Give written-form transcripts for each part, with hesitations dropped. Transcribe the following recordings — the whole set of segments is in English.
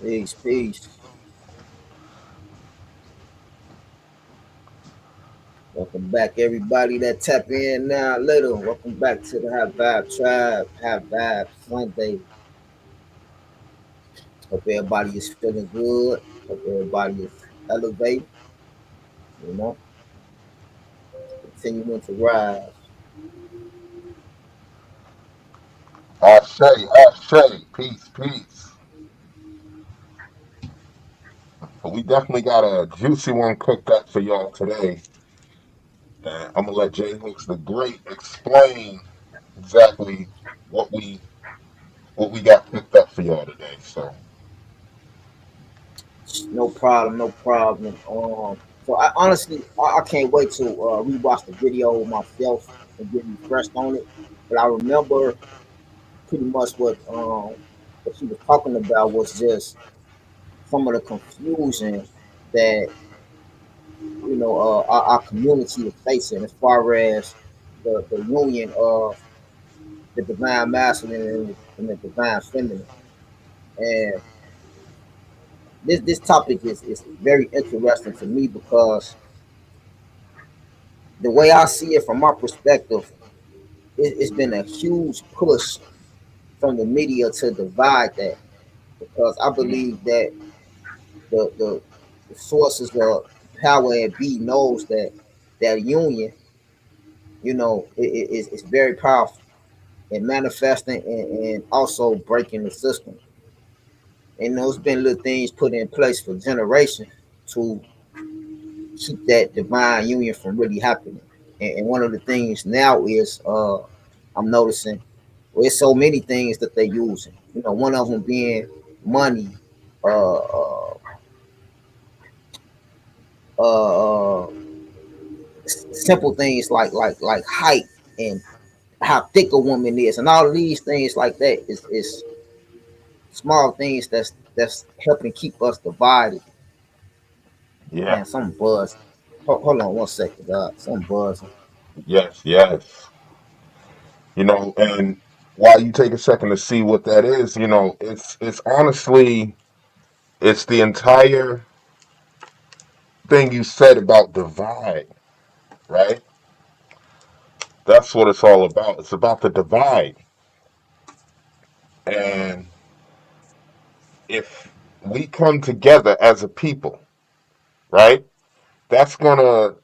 Peace, peace. Welcome back, everybody that tap in now. Little, welcome back to the High Vibe Tribe, High Vibe Sunday. Hope everybody is feeling good. Hope everybody is elevated. You know, continuing to rise. Ashe, Ashe, peace, peace. But we definitely got a juicy one cooked up for y'all today. And I'm gonna let Jay Hooks the Great explain exactly what we what we got cooked up for y'all today. So No problem, no problem. So I honestly, I can't wait to rewatch the video myself and get refreshed on it. But I remember pretty much what she was talking about was just some of the confusion that our community is facing as far as the union of the divine masculine and the divine feminine. And this topic is very interesting to me because the way I see it from my perspective, it's been a huge push from the media to divide that because I believe that the sources of power and be knows that that union, it's very powerful and manifesting and also breaking the system. And those been little things put in place for generations to keep that divine union from really happening. And one of the things now is I'm noticing well, there's so many things that they're using. One of them being money, uh, uh, uh, simple things like height and how thick a woman is, and all of these things like that is small things that's helping keep us divided. yeah, Man, some buzz. Hold on one second, God. Some buzzing. yes, yes. And while you take a second to see what that is, it's honestly it's the entire thing you said about divide, right? That's what it's all about. It's about the divide. And if we come together as a people, right, that's going to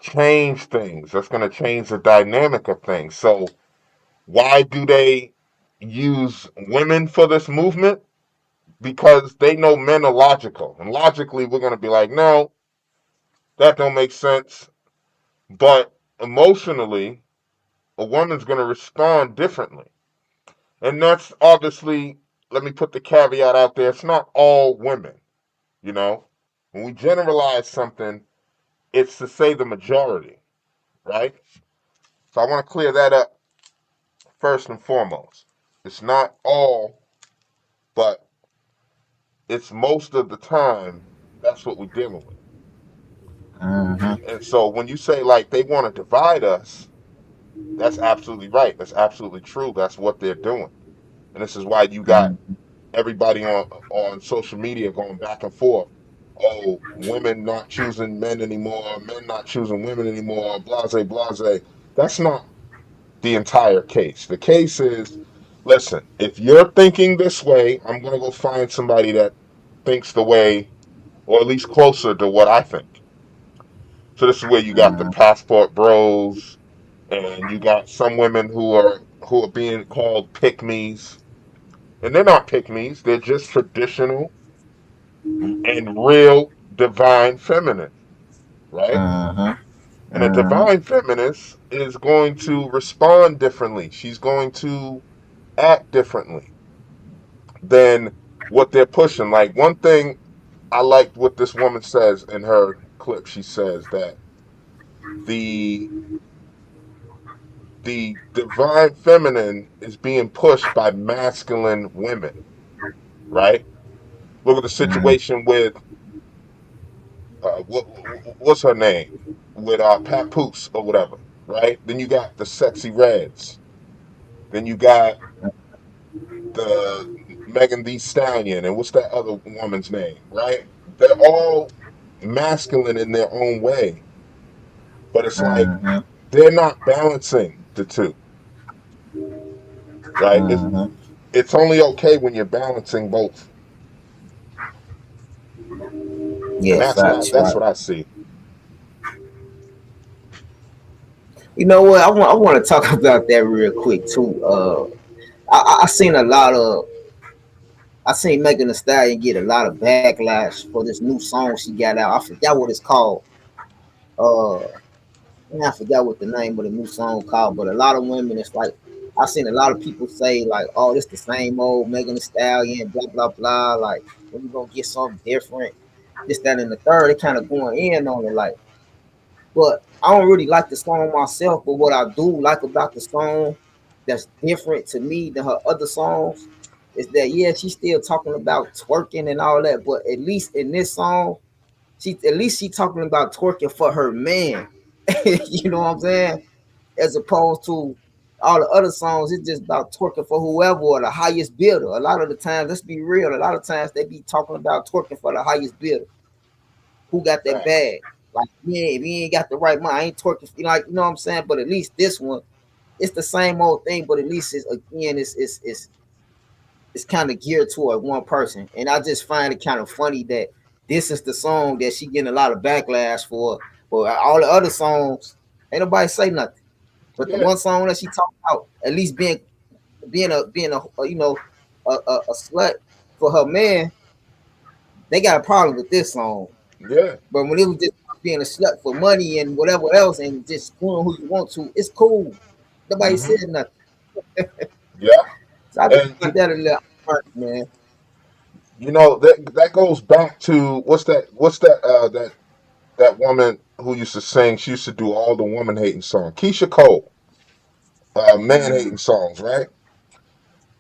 change things. That's going to change the dynamic of things. So, why do they use women for this movement? Because they know men are logical. And logically, we're going to be like, no, that don't make sense. But emotionally, a woman's going to respond differently. And that's obviously, let me put the caveat out there, it's not all women, you know? When we generalize something, it's to say the majority, right? So I want to clear that up first and foremost. It's not all, but it's most of the time, that's what we're dealing with. Mm-hmm. And so when you say like they want to divide us, that's absolutely right. That's absolutely true. That's what they're doing. And this is why you got Mm-hmm. everybody on social media going back and forth. Oh, women not choosing men anymore, men not choosing women anymore, blase, blase. That's not the entire case. The case is, listen, if you're thinking this way, I'm going to go find somebody that thinks the way, or at least closer to what I think. So this is where you got the passport bros, and you got some women who are being called pick me's, and they're not pick me's. They're just traditional and real divine feminine, right? Mm-hmm. And a Mm-hmm. divine feminist is going to respond differently. She's going to act differently than what they're pushing. Like one thing I liked what this woman says in her clip. She says that the the divine feminine is being pushed by masculine women, right? Look at the situation with what's her name with Papoose or whatever, right? Then you got the sexy reds. Then you got the Megan Thee Stallion, and what's that other woman's name, right? They're all masculine in their own way, but it's like Mm-hmm. they're not balancing the two, right? Mm-hmm. It's only okay when you're balancing both, and Yeah, facts, that's right. what I see. You know what? I want to talk about that real quick too. I seen a lot of I seen Megan Thee Stallion get a lot of backlash for this new song she got out. I forgot what it's called. Uh, I forgot what the name of the new song called, but a lot of women, it's like I seen a lot of people say like, "Oh, this the same old Megan Thee Stallion, blah blah blah." Like, when you gonna get something different? This, that, and the third. They kind of going in on it, like. But I don't really like the song myself. But what I do like about the song that's different to me than her other songs is that yeah, she's still talking about twerking and all that. But at least in this song, she talking about twerking for her man. You know what I'm saying? As opposed to all the other songs, it's just about twerking for whoever or the highest bidder. A lot of the times, let's be real, a lot of times they be talking about twerking for the highest bidder who got that Facts. bag. Like, yeah, if you ain't got the right mind, I ain't twerking. Like, you know what I'm saying? But at least this one, it's the same old thing, but at least it's again, it's kind of geared toward one person. And I just find it kind of funny that this is the song that she getting a lot of backlash for. But all the other songs, ain't nobody say nothing. But the Yeah. one song that she talked about, at least being a a slut for her man, they got a problem with this song. Yeah. But when it was just being a slut for money and whatever else and just screwing who you want to, it's cool. Nobody said Hmm. nothing. Yeah. So I just And find that a little hard, man. that goes back to that woman who used to sing. She used to do all the woman hating songs. Keisha Cole, man Mm-hmm. hating songs, right?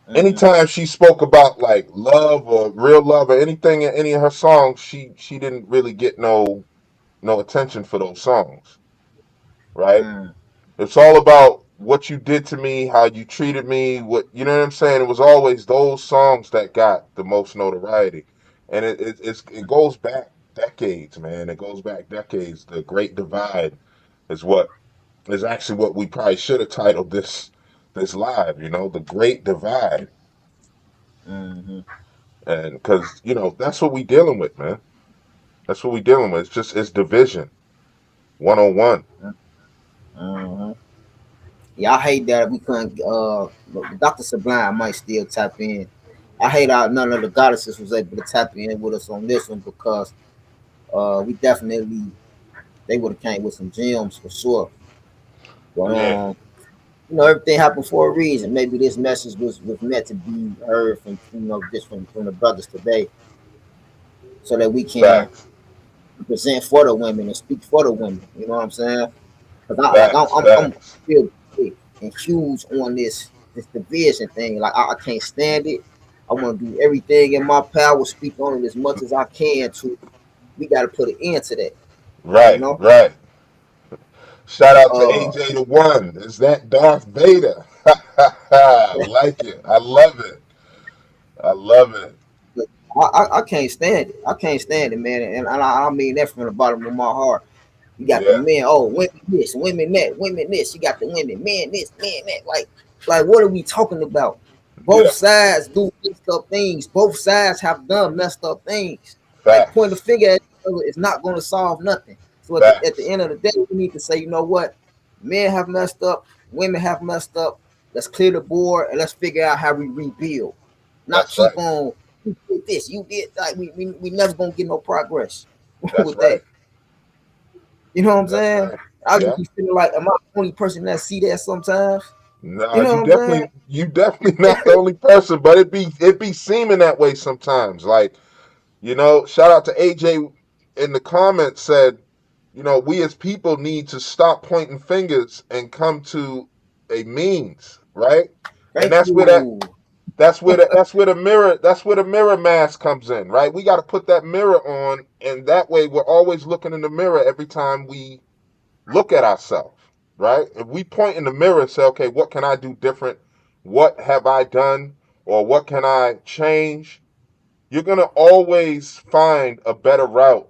Mm-hmm. Anytime she spoke about like love or real love or anything in any of her songs, she didn't really get no attention for those songs, right? Mm-hmm. It's all about what you did to me, how you treated me, what you know what I'm saying. It was always those songs that got the most notoriety, and it goes back decades, man. It goes back decades. The Great Divide is what is actually what we probably should have titled this live. The Great Divide, Mm-hmm. and because that's what we dealing with, man. That's what we dealing with. It's division 101. Mm-hmm. Yeah, I hate that we couldn't. Dr. Sublime might still tap in. I hate how none of the goddesses was able to tap in with us on this one because we definitely they would have came with some gems for sure. But Yeah, everything happened for a reason. Maybe this message was meant to be heard from just from the brothers today, so that we can facts, present for the women and speak for the women. You know what I'm saying? Because facts, I'm facts. real big and huge on this division thing. Like I can't stand it. I want to do everything in my power, speak on it as much as I can. We got to put an end to that. You Right, know. right. Shout out to Uh, AJ the One. Is that Darth Vader? Like it. I love it. I love it. I can't stand it. I can't stand it, man. And I mean that from the bottom of my heart. You got the Yeah, men, oh, women this, women that, women this. You got the women, men this, men that. Like what are we talking about? Both yeah. sides do messed up things. Both sides have done messed up things. Like point the Facts, finger at each other is not going to solve nothing. So at the facts. end of the day, we need to say, you know what? Men have messed up, women have messed up. Let's clear the board and let's figure out how we rebuild. Not That's keep right. on you did this, you did like we never gonna get no progress That's with that. right. You know what I'm That's saying? right. I just Yeah. be feeling like am I the only person that see that sometimes? Nah, You know what I'm saying? you definitely not the only person, but it be seeming that way sometimes. Like, shout out to AJ in the comments said, we as people need to stop pointing fingers and come to a means, right? And Thank you. that's where the mirror mask comes in, right? We got to put that mirror on, and that way we're always looking in the mirror every time we look at ourselves, right? If we point in the mirror and say, okay, what can I do different? What have I done? or what can I change, you're going to always find a better route.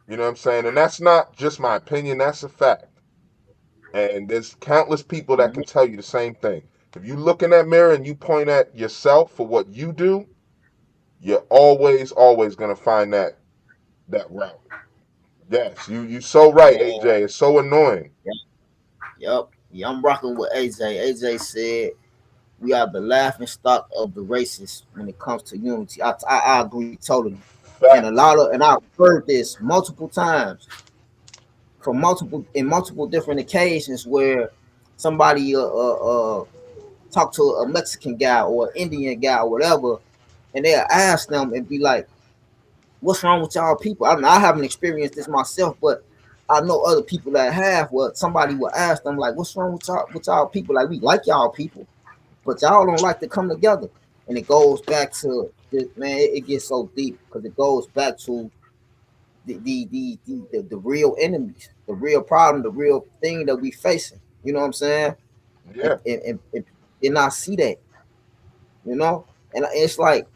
You know what I'm saying? And that's not just my opinion, that's a fact. And there's countless people that can Mhm. tell you the same thing. If you look in that mirror and you point at yourself for what you do, you're always going to find that route. Yes, you so right, Man, AJ. It's so annoying. yep, yep. Yeah, I'm rocking with AJ. AJ said we are the laughing stock of the races when it comes to unity. I agree totally. And Facts. I've heard this multiple times from multiple different occasions where somebody talk to a Mexican guy or an Indian guy or whatever, and they'll ask them and be like, "What's wrong with y'all people?" I mean, I haven't experienced this myself, but I know other people that have. Where somebody will ask them like, "What's wrong with y'all people? Like we like y'all people, but y'all don't like to come together." And it goes back to man. It gets so deep because it goes back to the real enemies, the real problem, the real thing that we facing. You know what I'm saying? And Yeah, and I see that, you know, and it's like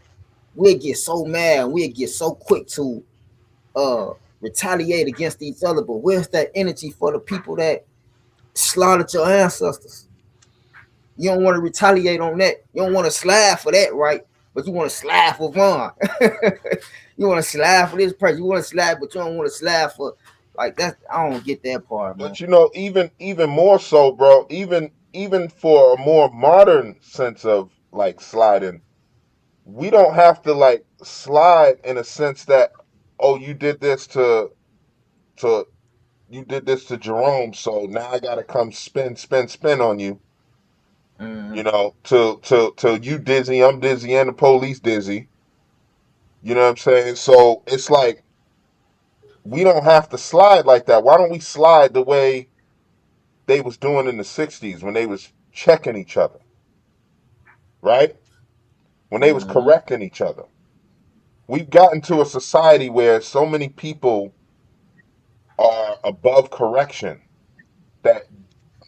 we'll get so mad and we'll get so quick to uh retaliate against each other, but where's that energy for the people that slaughtered your ancestors? You don't want to retaliate on that. You don't want to slide for that, right? But you want to slide for Vaughn. You want to slide for this person. You want to slide, but you don't want to slide for like that. I don't get that part, man. but even more so, bro. Even for a more modern sense of like sliding, we don't have to like slide in a sense that, oh, to you did this to Jerome, so now I gotta come spin on you. Mm, You know, to you dizzy, I'm dizzy, and the police dizzy. You know what I'm saying? So it's like we don't have to slide like that. Why don't we slide the way they was doing in the '60s when they was checking each other, right? When they was mm, correcting each other. We've gotten to a society where so many people are above correction that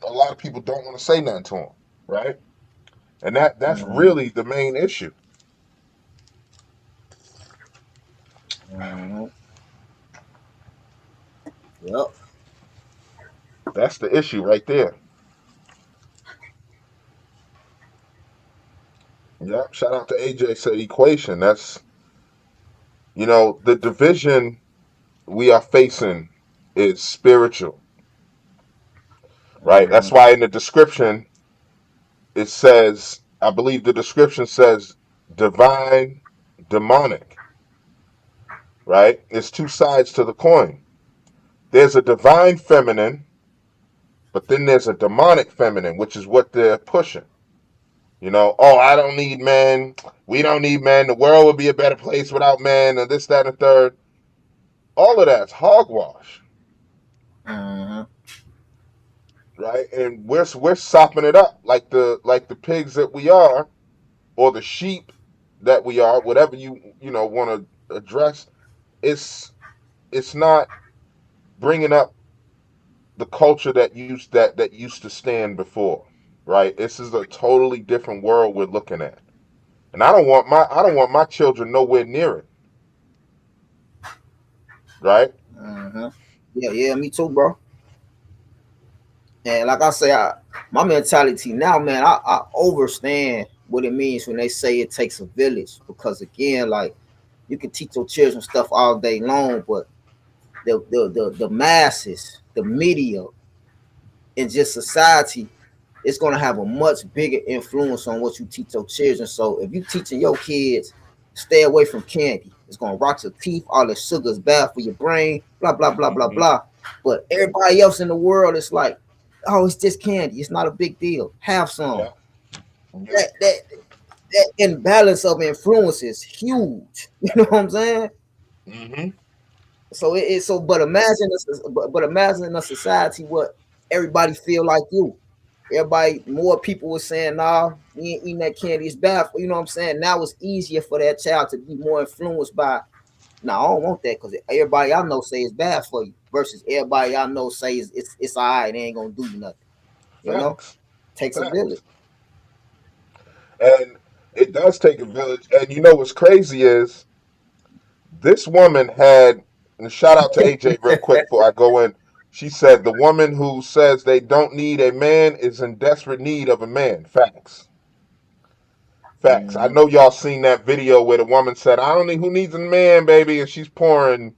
a lot of people don't want to say nothing to them, right? And that's mm, really the main issue. mm. Yep. That's the issue right there. Yep. Shout out to AJ said equation. That's the division we are facing is spiritual, right? That's Mm, why in the description it says, I believe the description says divine, demonic, right? It's two sides to the coin. There's a divine feminine, but then there's a demonic feminine, which is what they're pushing. Oh, I don't need men. We don't need men. The world would be a better place without men, and this, that, and the third. All of that's hogwash, mm, right? And we're sopping it up like the pigs that we are, or the sheep that we are, whatever you want to address. It's not bringing up the culture that used to stand before, right? This is a totally different world we're looking at, and I don't want my children nowhere near it, right? mm. Yeah, yeah, me too, bro. And like I say, my mentality now, man, I understand what it means when they say it takes a village. Because again, like you can teach your children stuff all day long, but the masses, the media, and just society, it's gonna have a much bigger influence on what you teach your children. So if you teaching your kids stay away from candy, it's gonna rot your teeth, all the sugar is bad for your brain, blah blah blah blah Hmm. blah. But everybody else in the world is like, oh, it's just candy, it's not a big deal. Have some. Yeah, yeah. That imbalance of influence is huge. You know what I'm saying? Hmm. So it's so, but imagine in a society what everybody feel like you. Everybody, more people were saying, "Nah, you ain't eating that candy. It's bad for you." Know what I'm saying? Now it's easier for that child to be more influenced by. "Nah, I don't want that because everybody I know say it's bad for you." Versus everybody I know say it's alright. It ain't gonna do you nothing. You know, Facts, takes a village. facts. And It does take a village. And you know what's crazy is this woman had, and shout out to AJ real quick before I go in. She said the woman who says they don't need a man is in desperate need of a man. Facts. Facts. I Mm-hmm. know y'all seen that video where the woman said, I don't need who needs a man, baby, and she's pouring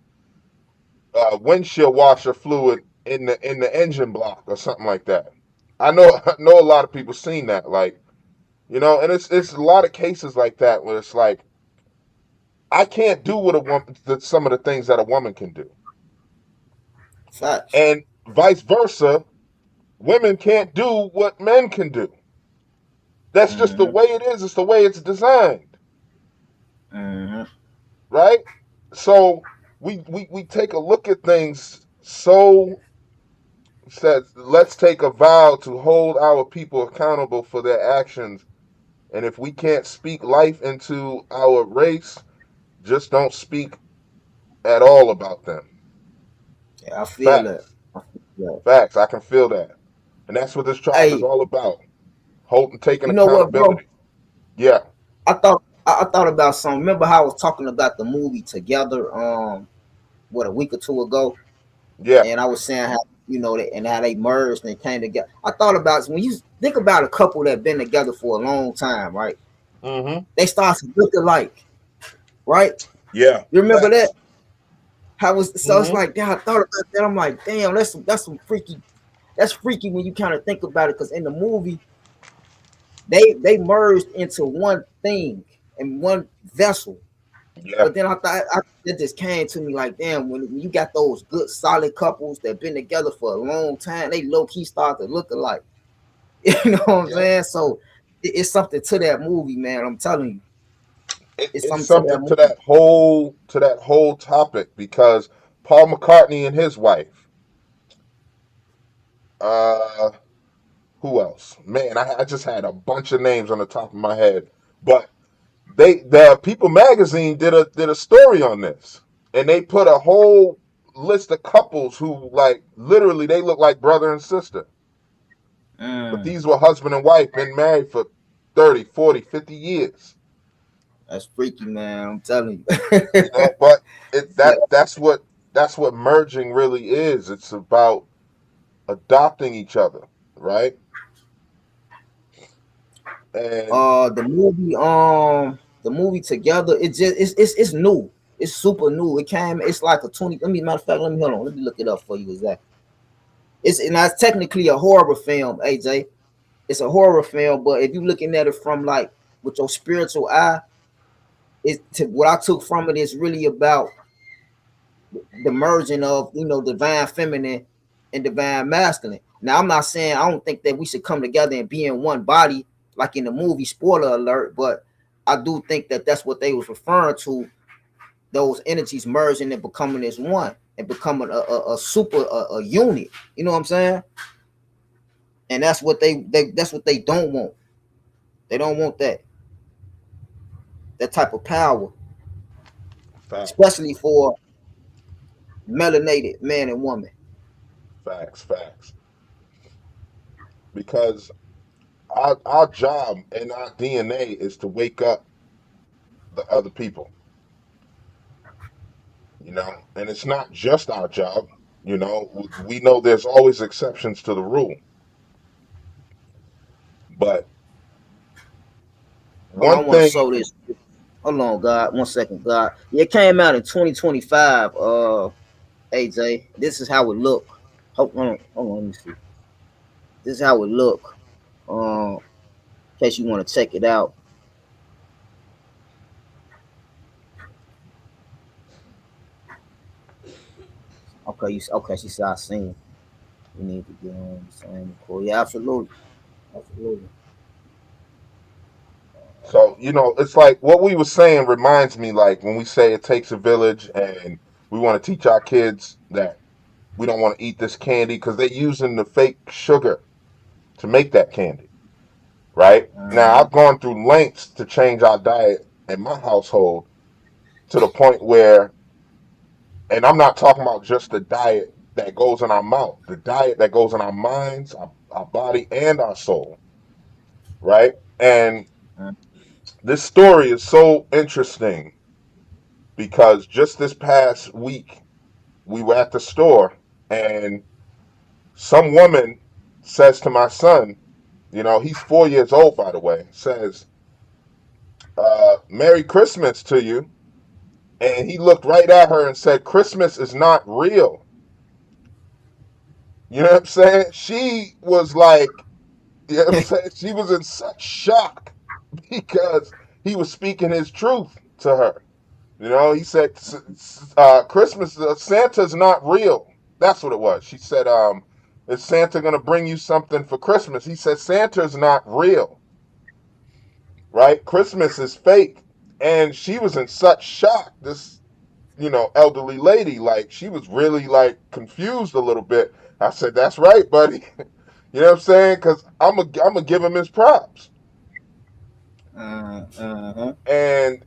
windshield washer fluid in the engine block or something like that. I know I know a lot of people seen that, like, and it's a lot of cases like that where it's like I can't do what a woman some of the things that a woman can do, Facts. and vice versa, women can't do what men can do. That's just the Mm-hmm. way it is. It's the way it's designed, Mm-hmm. right? So we take a look at things so says let's take a vow to hold our people accountable for their actions, and if we can't speak life into our race, just don't speak at all about them. Yeah, I feel that. Facts. I feel that. Facts. I can feel that. And that's what this tribe is Hey, all about. Holding, taking you know what, bro? accountability. Yeah. I thought about something. Remember how I was talking about the movie Together, what, a week or two ago, Yeah. and I was saying how, and how they merged and came together. I thought about, when you think about a couple that been together for a long time, right? Mm-hmm. They start to look alike, right? Yeah. You remember that? Facts. How was so? It's Mm-hmm. like, damn, I thought about that. I'm like, damn, that's some freaky. That's freaky when you kind of think about it, because in the movie they merged into one thing and one vessel. Yeah. But then it just came to me like, damn, when you got those good solid couples that been together for a long time, they low key start to look alike. You know what I'm Yeah. saying? So it's something to that movie, man. I'm telling you, it's It's something to that something movie. to that whole topic because Paul McCartney and his wife, uh who else? Man, I just had a bunch of names on the top of my head. But the People magazine did a story on this, and they put a whole list of couples who, like, literally they look like brother and sister, but Mm, these were husband and wife, been married for 30, 40, 50 years. that's freaky, man. I'm telling But you. that's what merging really is. It's about adopting each other, right? And The movie Together, it's new. It's super new. It came, it's like a 20. Let me, matter of fact, let me, hold on, let me look it up for you exactly. It's technically a horror film, AJ. It's a horror film, but if you looking at it from, like, with your spiritual eye, what I took from it is really about the merging of, divine feminine and divine masculine. Now, I'm not saying I don't think that we should come together and be in one body like in the movie. Spoiler alert, but I do think that that's what they was referring to. Those energies merging and becoming as one and becoming a super a unit. You know what I'm saying? And that's what that's what they don't want. They don't want that type of power, facts, especially for melanated man and woman. facts. Because our job and our DNA is to wake up the other people, and it's not just our job. We know there's always exceptions to the rule, but Hold on, I one want to thing, show this. Hold on, God. 1 second, God. Yeah, it came out in 2025. AJ, this is how it look. Hold on, let me see. This is how it look. In case you want to check it out. Okay, okay. She said I seen. You need to get on the same cool. Yeah, absolutely, absolutely. so it's like what we were saying reminds me, like when we say it takes a village, and we want to teach our kids that we don't want to eat this candy because they're using the fake sugar to make that candy. Right now, Mm-hmm. I've gone through lengths to change our diet in my household to the point where, and I'm not talking about just the diet that goes in our mouth, the diet that goes in our minds, our body, and our soul, right? And This story is so interesting because just this past week we were at the store and some woman says to my son, he's 4 years old, by the way, says, Merry Christmas to you. And he looked right at her and said, Christmas is not real. You know what I'm saying? She was like, you know what I'm saying? She was in such shock because he was speaking his truth to her. He said, Christmas, Santa's not real. That's what it was. She said, is Santa going to bring you something for Christmas? He said, Santa's not real, right? Christmas is fake. And she was in such shock. This, elderly lady, like, she was really, like, confused a little bit. I said, that's right, buddy. You know what I'm saying? Because I'm going to give him his props. Uh-huh. And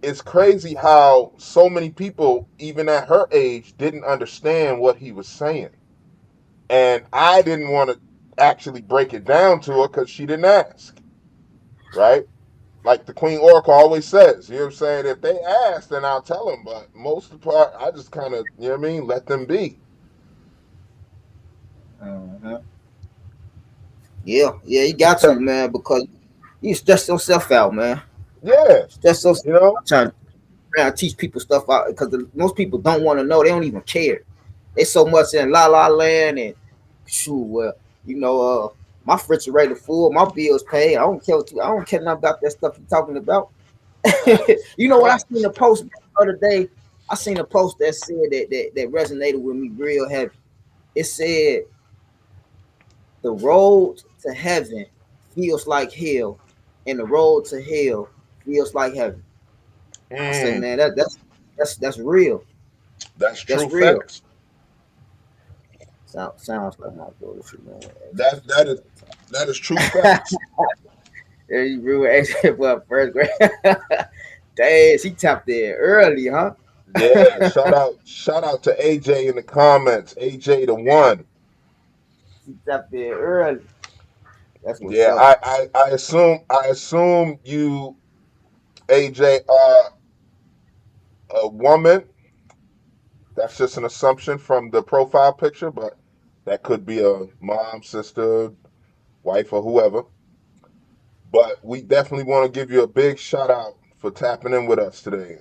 it's crazy how so many people, even at her age, didn't understand what he was saying. And I didn't want to actually break it down to her because she didn't ask, right? Like the Queen Oracle always says, you know what I'm saying? If they ask, then I'll tell them. But most of the part, I just kind of, you know what I mean, let them be. Uh-huh. Yeah, you got to, man, because you stress yourself out, man. Yeah, Stress yourself you know? out trying to teach people stuff out because most people don't want to know. They don't even care. They so much in la la land and shoot. Well, you know, my refrigerator full, my bills paid. I don't care nothing about that stuff you're talking about. You know what? I seen a Facts. post the other day. I seen a post that said that resonated with me real heavy. It said the road to heaven feels like hell, and the road to hell feels like heaven. I say, Mm, man, that's real. that's That's true real. facts. Sounds like my daughter. She man, That that is that is true facts. there you real exit for first grade. Dang, she tapped there early, huh? Yeah, shout out to AJ in the comments. AJ the one. She tapped there early. That's what's Yeah, up. I assume you, AJ, are a woman. That's just an assumption from the profile picture, but that could be a mom, sister, wife, or whoever. But we definitely want to give you a big shout out for tapping in with us today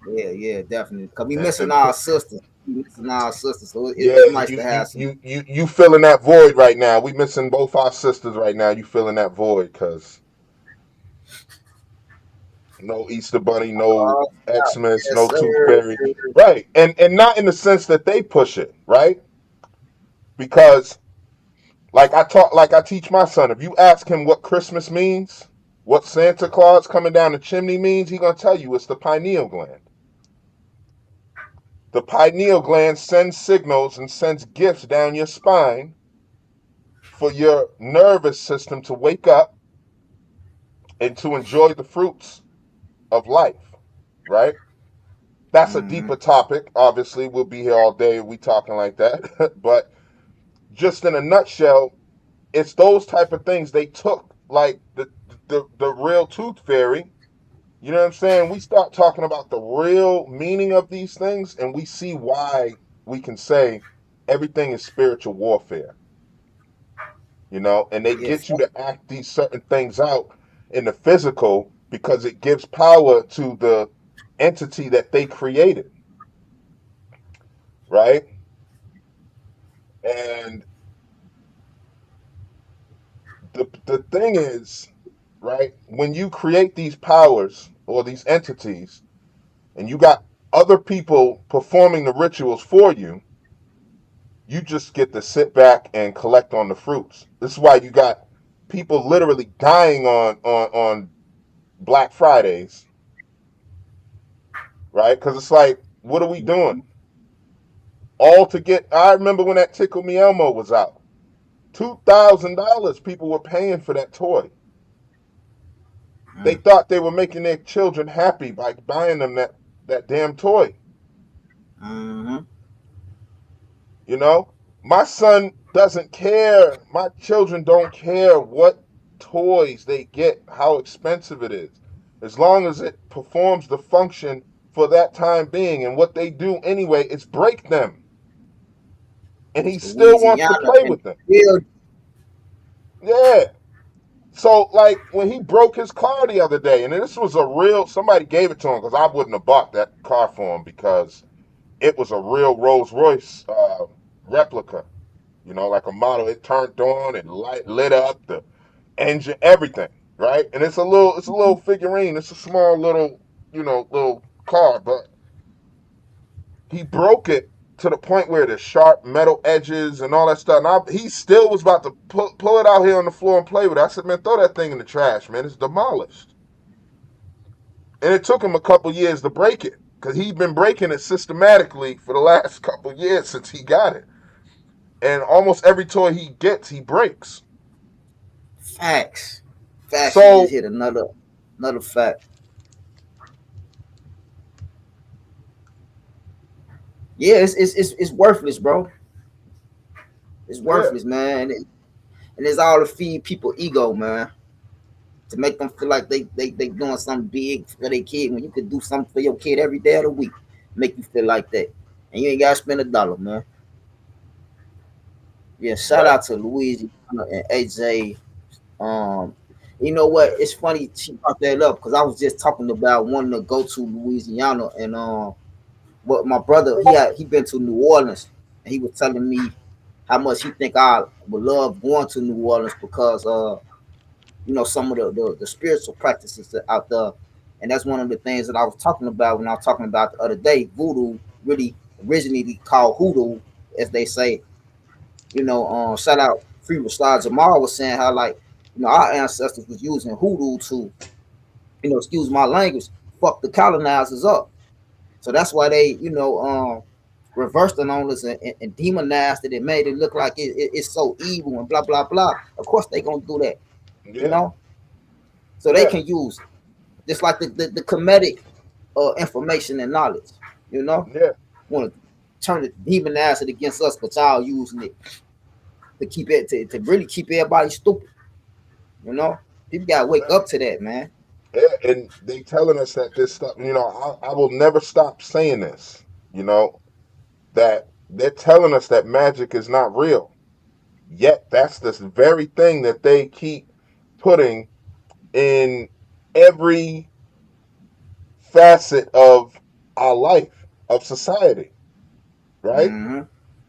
Yeah, definitely. Cause we and, missing and our put sister. We missing our sister, so yeah, it's nice you to you have some. you you you filling that void right now. We missing both our sisters right now. You filling that void because no Easter Bunny, no Oh, Xmas, yes, no Tooth sir. Fairy, right? And not in the sense that they push it, right? Because like I teach my son, if you ask him what Christmas means, what Santa Claus coming down the chimney means, he gonna tell you it's the pineal gland. The pineal gland sends signals and sends gifts down your spine for your nervous system to wake up and to enjoy the fruits of life, right? That's a Mm-hmm. deeper topic. Obviously, we'll be here all day. We talking like that, but just in a nutshell, it's those type of things they took, like the real tooth fairy. You know what I'm saying? We start talking about the real meaning of these things, and we see why we can say everything is spiritual warfare. And they Yes. get you to act these certain things out in the physical because it gives power to the entity that they created, right? And the thing is, right, when you create these powers or these entities and you got other people performing the rituals for you, you just get to sit back and collect on the fruits. This is why you got people literally dying on Black Fridays, right? Because it's like, what are we doing? All to get. I remember when that Tickle Me Elmo was out. $2,000 people were paying for that toy. They Mm-hmm. thought they were making their children happy by buying them that damn toy. Mm-hmm. You know, my son doesn't care. My children don't care what toys they get, how expensive it is. As long as it performs the function for that time being and what they do anyway, is break them. And he still wants to Louisiana play and with them. Bill. Yeah. So, like, when he broke his car the other day, and this was a real, somebody gave it to him because I wouldn't have bought that car for him because it was a real Rolls Royce replica, like a model. It turned on and lit up the engine, everything, right? And it's a little figurine. It's a small little, little car, but he broke it to the point where the sharp metal edges and all that stuff. And he still was about to pull it out here on the floor and play with it. I said, man, throw that thing in the trash, man. It's demolished. And it took him a couple years to break it because he'd been breaking it systematically for the last couple years since he got it. And almost every toy he gets, he breaks. Facts. Facts. You just So, hit another fact. Yeah, it's worthless, bro. It's yeah, worthless, man. And it's all to feed people ego, man. To make them feel like they doing something big for their kid when you could do something for your kid every day of the week. Make you feel like that. And you ain't gotta spend a dollar, man. Yeah, shout yeah, out to Louisiana and AJ. Um, you know what? yeah, It's funny she brought that up because I was just talking about wanting to go to Louisiana and what my brother he been to New Orleans and he was telling me how much he think I would love going to New Orleans because some of the spiritual practices that out there, and that's one of the things that I was talking about when I was talking about the other day. Voodoo really originally called hoodoo, as they say. Shout out Free Rashad Jamal was saying how like our ancestors was using hoodoo to excuse my language, fuck the colonizers up. So that's why they reversed it on us and demonized it and made it look like it's so evil and blah blah blah. Of course they gonna do that, you yeah, know, so they yeah, can use it. Just like the comedic information and knowledge, you know, yeah, want to turn it demonize it against us, but y'all using it to keep it to really keep everybody stupid. You know, people gotta wake yeah. up to that, man. Yeah, and they telling us that this stuff, I will never stop saying this, that they're telling us that magic is not real. Yet that's the very thing that they keep putting in every facet of our life, of society, right? Mm-hmm.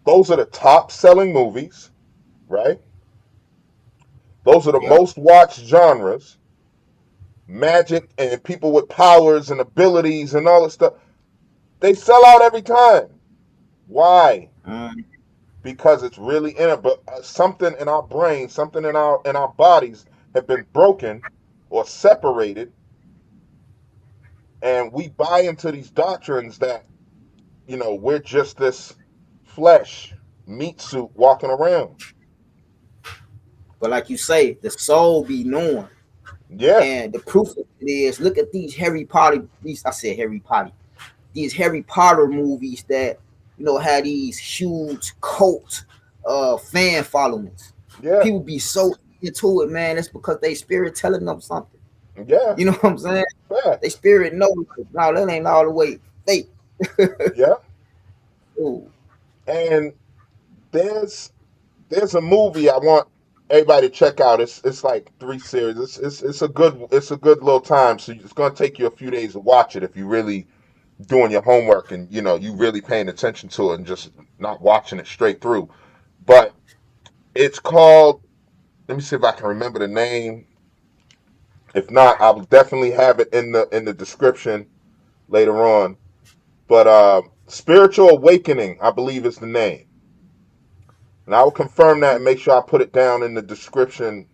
Those are the top selling movies, right? Those are the Yep. most watched genres. Magic and people with powers and abilities and all this stuff. They sell out every time. Why? Mm-hmm. Because it's really in it. But something in our brain, something in our bodies have been broken or separated, and we buy into these doctrines that we're just this flesh meat suit walking around. But like you say, the soul be knowing. Yeah, And the proof of it is look at these Harry Potter, these I said Harry Potter, these Harry Potter movies that had these huge cult fan followings. yeah, People be so into it, man. It's because they spirit telling them something. yeah, You know what I'm saying? They facts. spirit know no, that ain't all the way fake. Yeah, Ooh. and there's there's a movie I want everybody to check out. It's like three series. It's a good little time. So it's gonna take you a few days to watch it if you really doing your homework and you really paying attention to it and just not watching it straight through. But it's called. Let me see if I can remember the name. If not, I will definitely have it in the description later on. But Spiritual Awakening, I believe, is the name, and I will confirm that and make sure I put it down in the description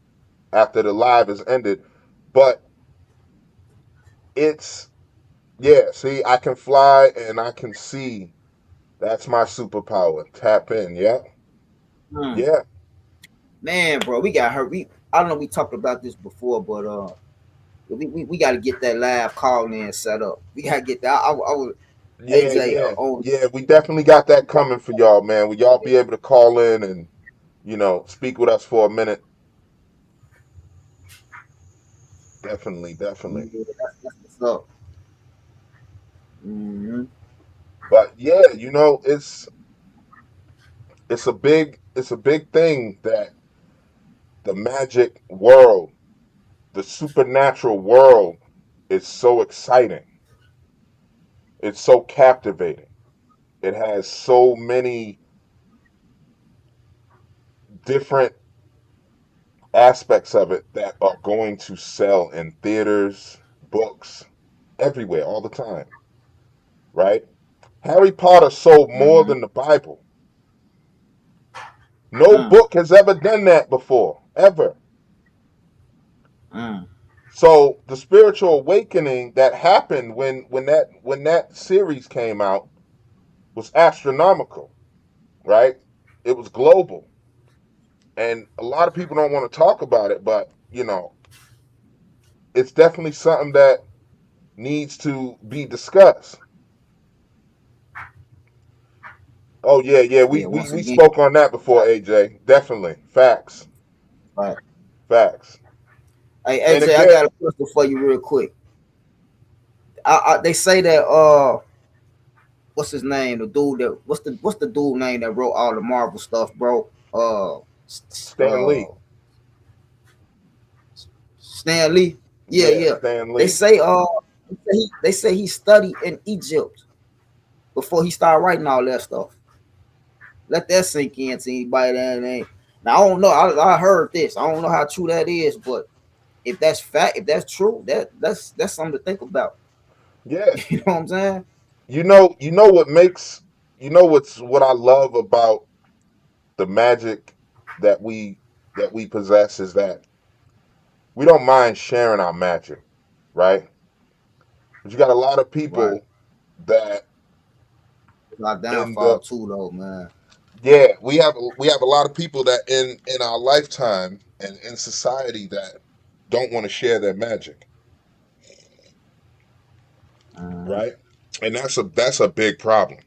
after the live is ended. But it's yeah. See, I can fly and I can see. That's my superpower. Tap in. Yeah, Hmm. yeah, Man, bro, we got hurt. I don't know we talked about this before, but we got to get that live call in set up. We got to get that. I was yeah, AJ yeah, on. yeah. We definitely got that coming for y'all, man. Will y'all be able to call in and speak with us for a minute? Definitely, definitely. Yeah, that's what's up. Mm-hmm. But yeah, it's a big thing that the magic world, the supernatural world, is so exciting. It's so captivating. It has so many different aspects of it that are going to sell in theaters, books, everywhere, all the time, right? Harry Potter sold more Mm-hmm. than the Bible. No Mm, book has ever done that before, ever. mm, So the spiritual awakening that happened when that series came out was astronomical, right? It was global. And a lot of people don't want to talk about it, but it's definitely something that needs to be discussed. Oh yeah, yeah. We yeah, we once we again, spoke on that before, AJ. Definitely. Facts. right. Facts. Hey, And AJ, I again, got a question for you real quick. They say that what's his name? The dude that what's the dude name that wrote all the Marvel stuff, bro? Stan Lee. Stan Lee. Yeah, Yeah, yeah. Stan They Lee. say they say he studied in Egypt before he started writing all that stuff. Let that sink in to anybody that ain't. Now I don't know. I heard this. I don't know how true that is, but if that's fact, if that's true, that's something to think about. Yeah. You know what I'm saying? You know what I love about the magic that we possess is that we don't mind sharing our magic, right? But you got a lot of Right. people that It's our in the downfall too, though, man. yeah, we have a lot of people that in our lifetime and in society that don't want to share their magic, Uh, right? And that's a big problem.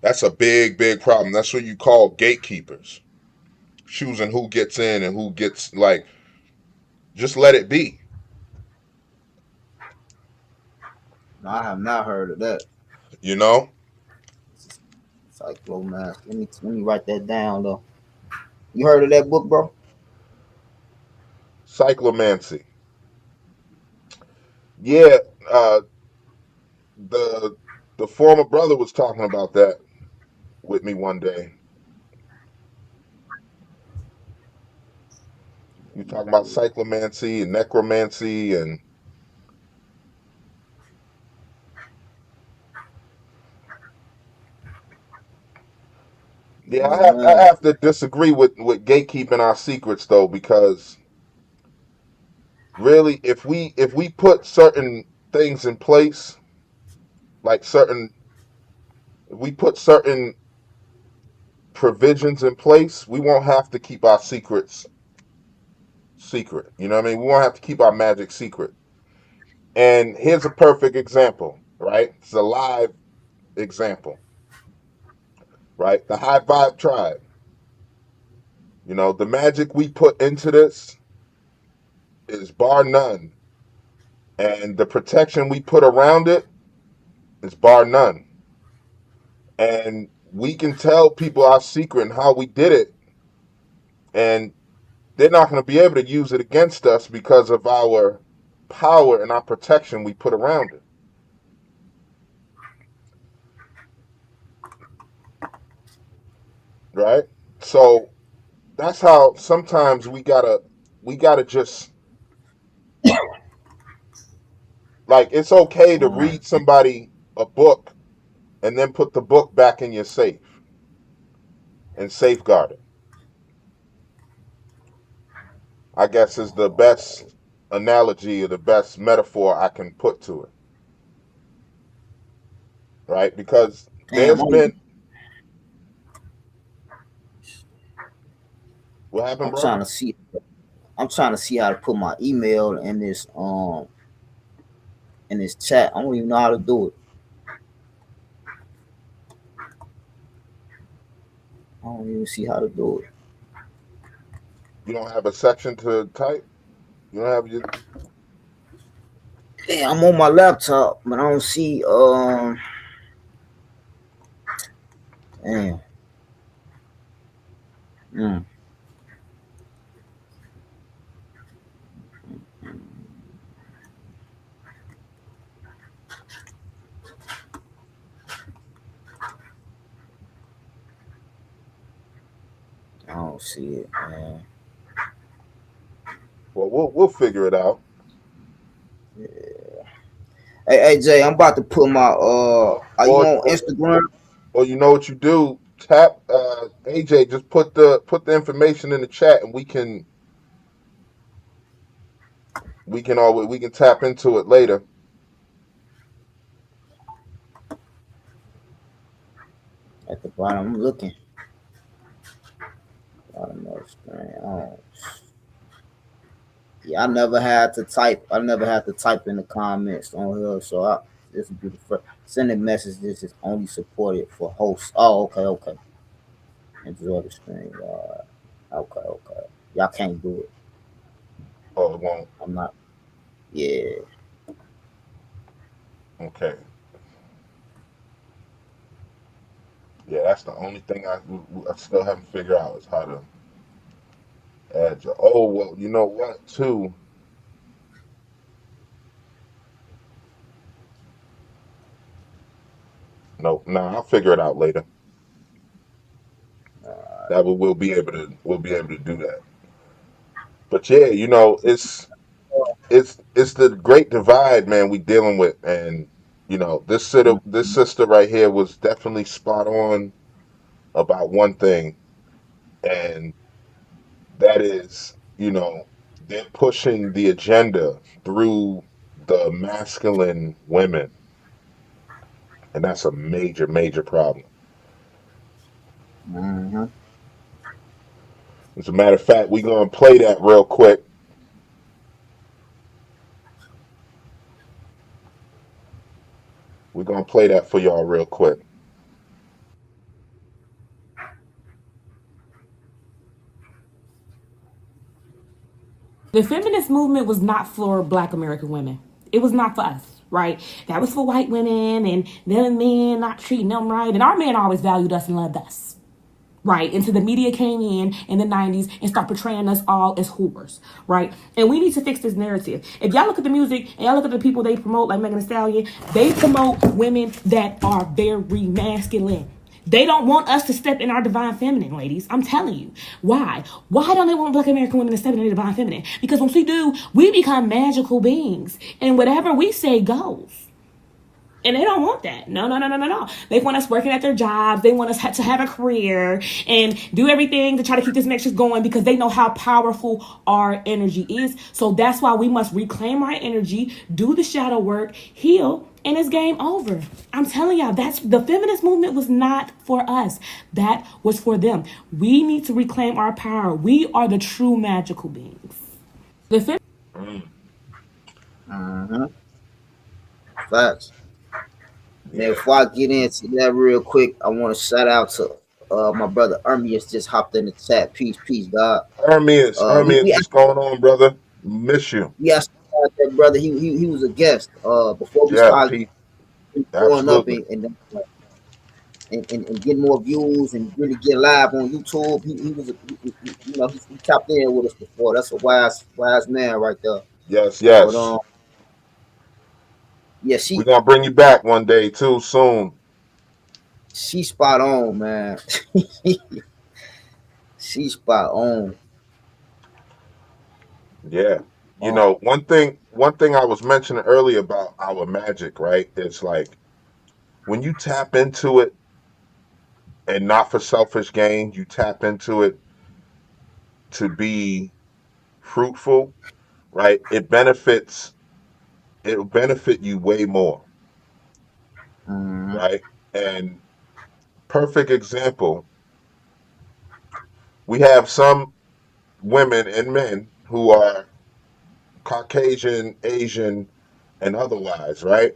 That's a big, big problem. That's what you call gatekeepers, choosing who gets in and who gets like. Just let it be, no, I have not heard of that. you know. Cyclomass. Let me write that down though. You heard of that book, bro? Cyclomancy. Yeah, uh, the the former brother was talking about that with me one day. You talking about cyclomancy and necromancy, and yeah, I Yeah, have I man. have to disagree with gatekeeping our secrets though, because really, if we put certain things in place, like if we put certain provisions in place, we won't have to keep our secrets secret. You know what I mean? We won't have to keep our magic secret. And here's a perfect example, right? It's a live example, right? The high vibe tribe. The magic we put into this is bar none. And the protection we put around it is bar none. And we can tell people our secret and how we did it. And they're not going to be able to use it against us because of our power and our protection we put around it, right? So that's how sometimes we gotta just like it's okay to Um, read somebody a book and then put the book back in your safe and safeguard it. I guess is the best analogy or the best metaphor I can put to it, right? Because damn, there's been what happened, I'm trying brother? to see. I'm trying to see how to put my email in this chat. I don't even know how to do it. I don't even see how to do it. You don't have a section to type? You don't have your. Yeah, I'm on my laptop, but I don't see. Damn. Mm, I don't see it, man. Well, we'll figure it out. Hey, Jay, I'm about to put my Are you Or on or Instagram? or you know what you do? Tap AJ. Just put the information in the chat, and we can tap into it later. At the bottom, I'm looking. Bottom of the screen. Oh, yeah, I never had to type. I never had to type in the comments on here, so this would be the first. Sending messages. This is only supported for hosts. Oh, okay, okay. Enjoy the screen. Okay, okay. Y'all can't do it. Oh, it won't. I'm not. Yeah. Okay. Yeah, that's the only thing I still haven't figured out is how to add your. Oh well, you know what too? No, nah, I'll figure it out later. That we'll be able to do that. But yeah, it's the great divide, man. We dealing with, and this sister right here was definitely spot on about one thing, and that is, they're pushing the agenda through the masculine women, and that's a major, major problem. Mm-hmm. As a matter of fact, we're gonna play that real quick. We're gonna play that for y'all real quick. The feminist movement was not for black American women. It was not for us, right? That was for white women and them men not treating them right. And our men always valued us and loved us. Right. Until the media came in the 90s and start portraying us all as whores. Right. And we need to fix this narrative. If y'all look at the music and y'all look at the people they promote, like Megan Thee Stallion, they promote women that are very masculine. They don't want us to step in our divine feminine, ladies. I'm telling you. Why? Why don't they want black American women to step in their divine feminine? Because once we do, we become magical beings. And whatever we say goes. And they don't want that. No, no, no, no, no, no. They want us working at their jobs. They want us to have a career and do everything to try to keep this message going because they know how powerful our energy is. So that's why we must reclaim our energy, do the shadow work, heal, and it's game over. I'm telling y'all, that's the feminist movement was not for us. That was for them. We need to reclaim our power. We are the true magical beings. The Mm, Mm-hmm. Facts. Now, yeah, before I get into that real quick, I want to shout out to my brother Ermius just hopped in the chat. Peace, peace, God. We Hermias, what's going on, brother? Miss you. we asked that brother. He was a guest. Before we Yeah, started Pete. going up Absolutely. and getting more views and really get live on YouTube. He was he tapped in with us before. That's a wise man right there. Yes, But yes. yeah, We're gonna bring you back one day too soon. she spot on, man. She spot on. Yeah. Um, One thing I was mentioning earlier about our magic, right? It's like when you tap into it and not for selfish gain, you tap into it to be fruitful, right? It'll benefit you way more, mhm, right? And perfect example, we have some women and men who are Caucasian, Asian, and otherwise, right?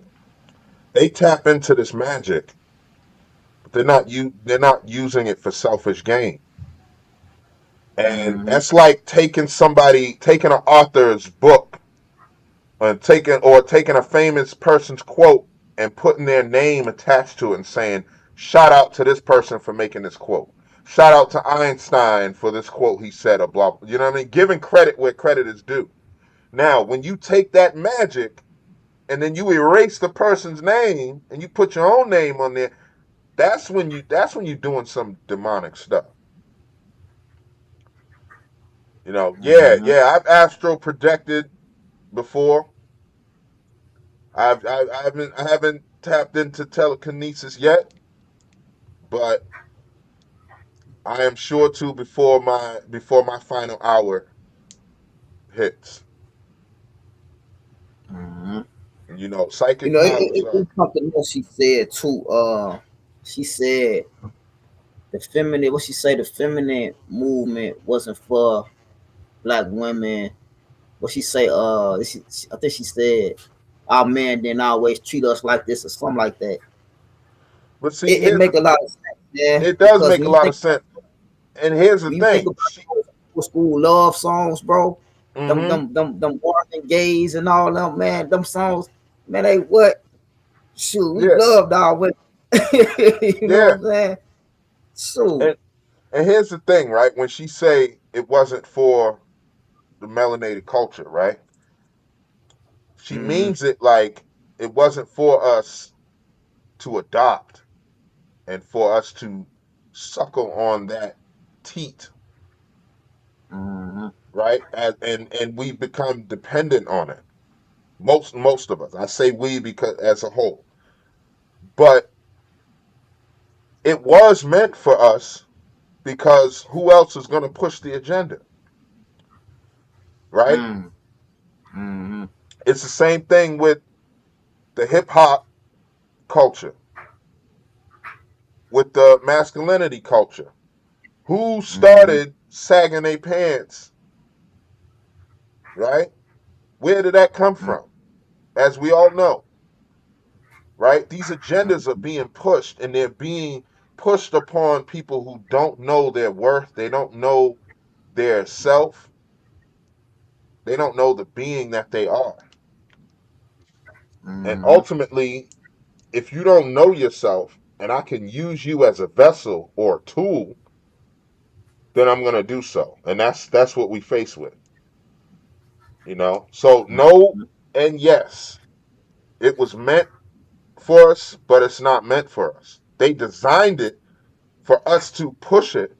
They tap into this magic, but they're not using it for selfish gain. And Mm-hmm. that's like taking an author's book and taking a famous person's quote and putting their name attached to it and saying, shout out to this person for making this quote. Shout out to Einstein for this quote he said, or blah. You know what I mean? Giving credit where credit is due. Now, when you take that magic and then you erase the person's name and you put your own name on there, that's when you're doing some demonic stuff. Mm-hmm. I've astro projected before. I haven't tapped into telekinesis yet, but I am sure to before my final hour hits. Mm-hmm. You Psychic know, powers are. it's something else she said too. She said the feminine. What she say? The feminine movement wasn't for black women. What she say? I think she said our men didn't always treat us like this or something like that. But see, It here's make a lot of sense, yeah. it does Because make a lot of sense. And here's the when you think thing. about those old school love songs, bro, Mm-hmm. them Marvin Gays and all them, man, them songs, man, they what? Shoot, we Yeah, loved our women. You know what yeah. I'm saying? Shoot. And and here's the thing, right? When she say it wasn't for the melanated culture, right? She Mm-hmm. means it like it wasn't for us to adopt and for us to suckle on that teat, Mm-hmm. right? And we become dependent on it. Most of us. I say we because as a whole. But it was meant for us because who else is going to push the agenda, right? Mm-hmm. It's the same thing with the hip hop culture, with the masculinity culture. Who Mm-hmm. started sagging their pants, right? Where did that come from? As we all know, right? These agendas are being pushed and they're being pushed upon people who don't know their worth. They don't know their self. They don't know the being that they are. And Mm-hmm. ultimately, if you don't know yourself and I can use you as a vessel or a tool, then I'm going to do so. And that's what we face with. So no and yes, it was meant for us, but it's not meant for us. They designed it for us to push it,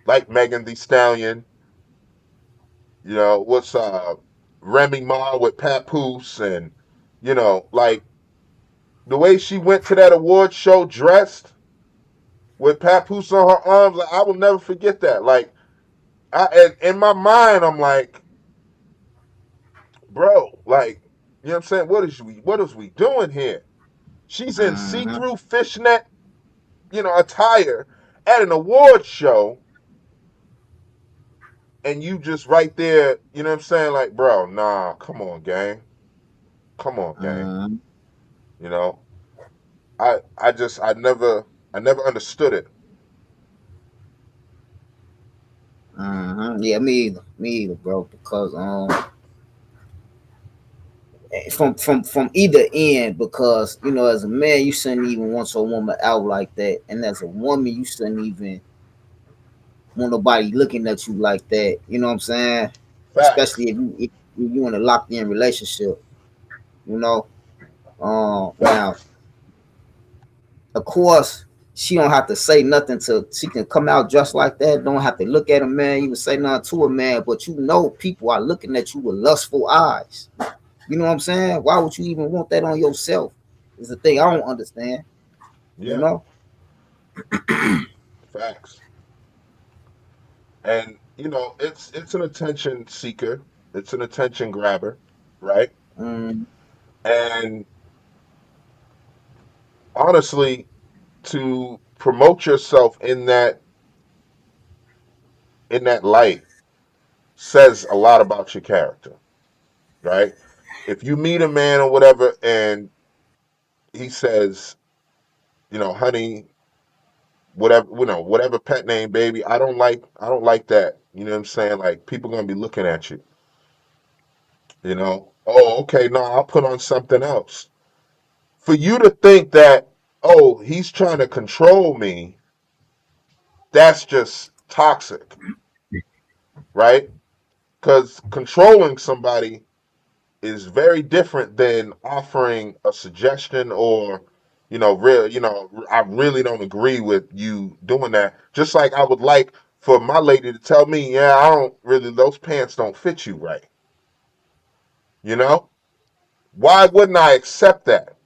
like Megan Thee Stallion. What's Remy Ma with Papoose, and like the way she went to that award show dressed with Papoose on her arms. Like, I will never forget that. Like, in my mind, I'm like, bro, like, you know what I'm saying? What is we doing here? She's in Mm-hmm. see-through fishnet, attire at an award show, and you just right there, you know what I'm saying? Like, bro, nah, come on, gang. Come on, gang. Mm-hmm. You know, I never understood it. Mm-hmm. Yeah, me either, bro. Because from either end, because as a man, you shouldn't even want your woman out like that, and as a woman, you shouldn't even want nobody looking at you like that. You know what I'm saying? Facts. Especially if you in a locked in relationship. You know. Now, of course, she don't have to say nothing to. She can come out just like that. Don't have to look at a man. Even say nothing to a man. But people are looking at you with lustful eyes. You know what I'm saying? Why would you even want that on yourself? Is the thing I don't understand. You Yeah, know? facts. And it's an attention seeker. It's an attention grabber, right? Mm, And honestly, to promote yourself in that light says a lot about your character, right? If you meet a man or whatever and he says, honey, whatever, whatever pet name, baby. I don't like that. You know what I'm saying? Like, people gonna be looking at you. Oh, okay, no, I'll put on something else. For you to think that, oh, he's trying to control me, that's just toxic, right? Because controlling somebody is very different than offering a suggestion, or, I really don't agree with you doing that. Just like I would like for my lady to tell me, yeah, I don't really, those pants don't fit you right. You know? Why wouldn't I accept that?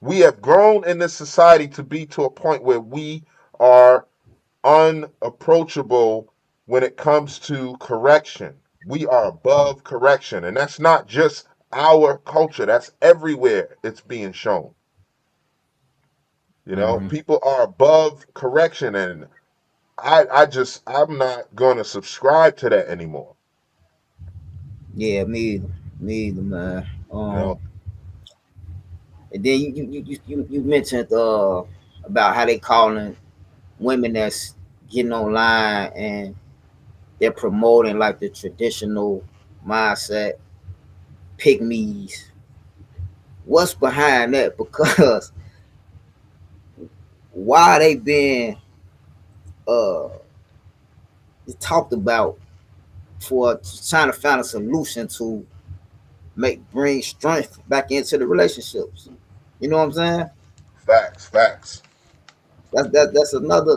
We have grown in this society to be to a point where we are unapproachable when it comes to correction. We are above correction. And that's not just our culture, that's everywhere it's being shown. Mm-hmm. People are above correction. And I'm not going to subscribe to that anymore. Yeah, me either, man. You know, And then you mentioned about how they calling women that's getting online and they're promoting like the traditional mindset, pygmies. What's behind that? Because why they being uh talked about for trying to find a solution to bring strength back into the relationships. You know what I'm saying? facts, facts. That's another.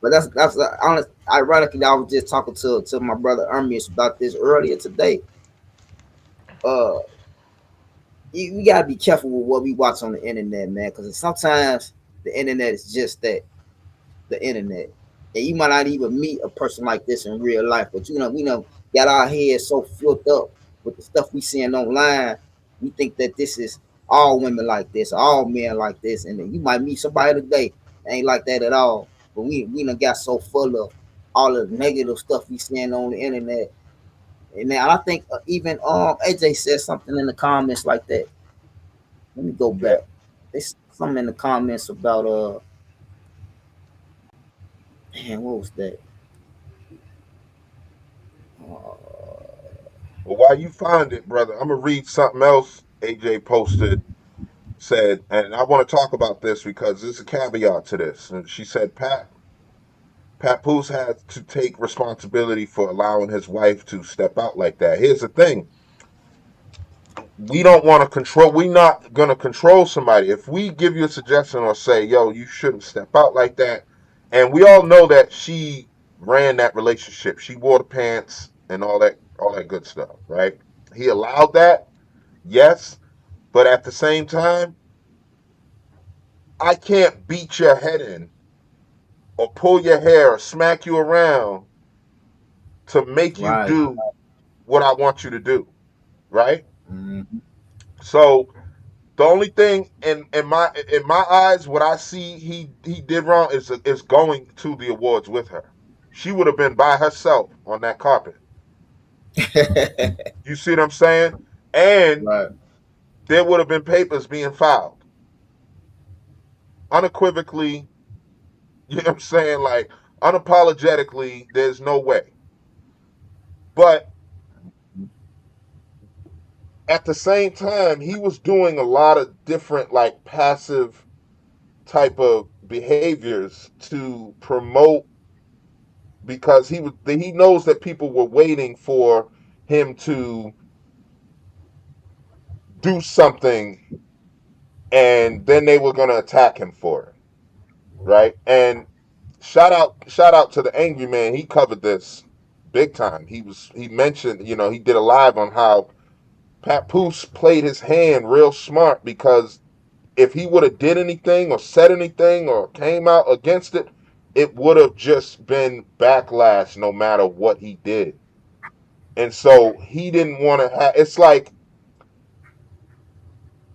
But that's honest. Ironically, I was just talking to my brother Ermius about this earlier today. Uh, we gotta be careful with what we watch on the internet, man, because sometimes the internet is just that, the internet, and you might not even meet a person like this in real life. But we know got our heads so filled up with the stuff we seeing online. We think that this is all women like this, all men like this, and then you might meet somebody today that ain't like that at all. But we done got so full of all the negative stuff we seeing on the internet. And then I think even AJ said something in the comments like that. Let me go Yeah. back. There's something in the comments about man, what was that? But while you find it, brother, I'm going to read something else AJ posted. Said, and I want to talk about this because there's a caveat to this. And she said, Papoose had to take responsibility for allowing his wife to step out like that. Here's the thing: we don't want to control. We're not gonna control somebody. If we give you a suggestion or say, "Yo, you shouldn't step out like that," and we all know that she ran that relationship, she wore the pants and all that good stuff, right? He allowed that, yes, but at the same time, I can't beat your head in or pull your hair or smack you around to make you Right. do what I want you to do, right? Mm-hmm. So the only thing in my eyes, what I see he did wrong is going to the awards with her. She would have been by herself on that carpet. You see what I'm saying? And Right. there would have been papers being filed unequivocally. You know what I'm saying? Like, unapologetically, there's no way. But at the same time, he was doing a lot of different, like, passive type of behaviors to promote, because he knows that people were waiting for him to do something, and then they were going to attack him for it, right? And shout out to the angry man. He covered this big time. He mentioned, he did a live on how Papoose played his hand real smart, because if he would have did anything or said anything or came out against it, it would have just been backlash no matter what he did. And so he didn't want to have, it's like,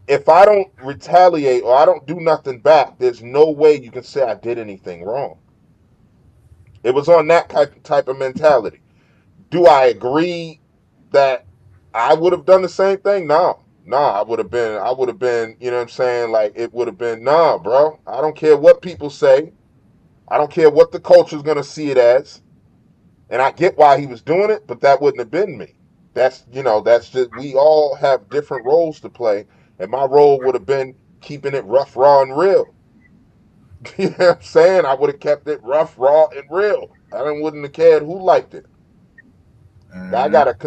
if I don't retaliate or I don't do nothing back, there's no way you can say I did anything wrong. It was on that type of mentality. Do I agree that I would have done the same thing? No. Nah, I would have been, you know what I'm saying? Like it would have been, nah, bro. I don't care what people say. I don't care what the culture's gonna see it as. And I get why he was doing it, but that wouldn't have been me. That's, that's just, we all have different roles to play. And my role would have been keeping it rough, raw, and real. You know what I'm saying? I would have kept it rough, raw, and real. Wouldn't have cared who liked it. Mm-hmm.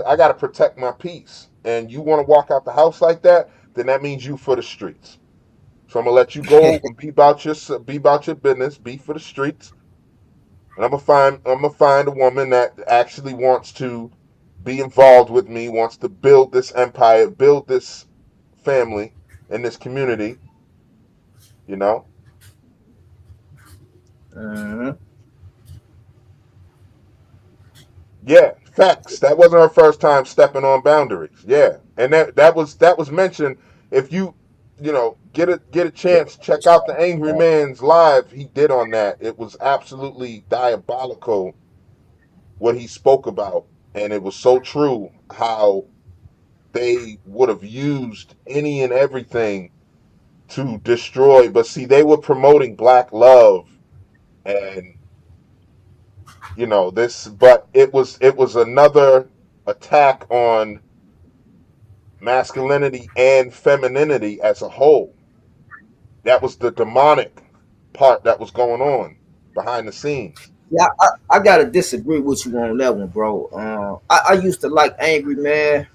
I gotta protect my peace. And you want to walk out the house like that, then that means you for the streets. So I'm gonna let you go and be about your business, be for the streets, and I'm gonna find a woman that actually wants to be involved with me, wants to build this empire, build this family and this community. You know, Mm-hmm. yeah, facts. That wasn't her first time stepping on boundaries. Yeah, and that was mentioned. If you get a chance, check out the Angry Man's live he did on that. It was absolutely diabolical what he spoke about, and it was so true how they would have used any and everything to destroy. But see, they were promoting black love and this, but it was another attack on masculinity and femininity as a whole. That was the demonic part that was going on behind the scenes. Yeah, I gotta disagree with you on that one, bro. I used to like Angry Man.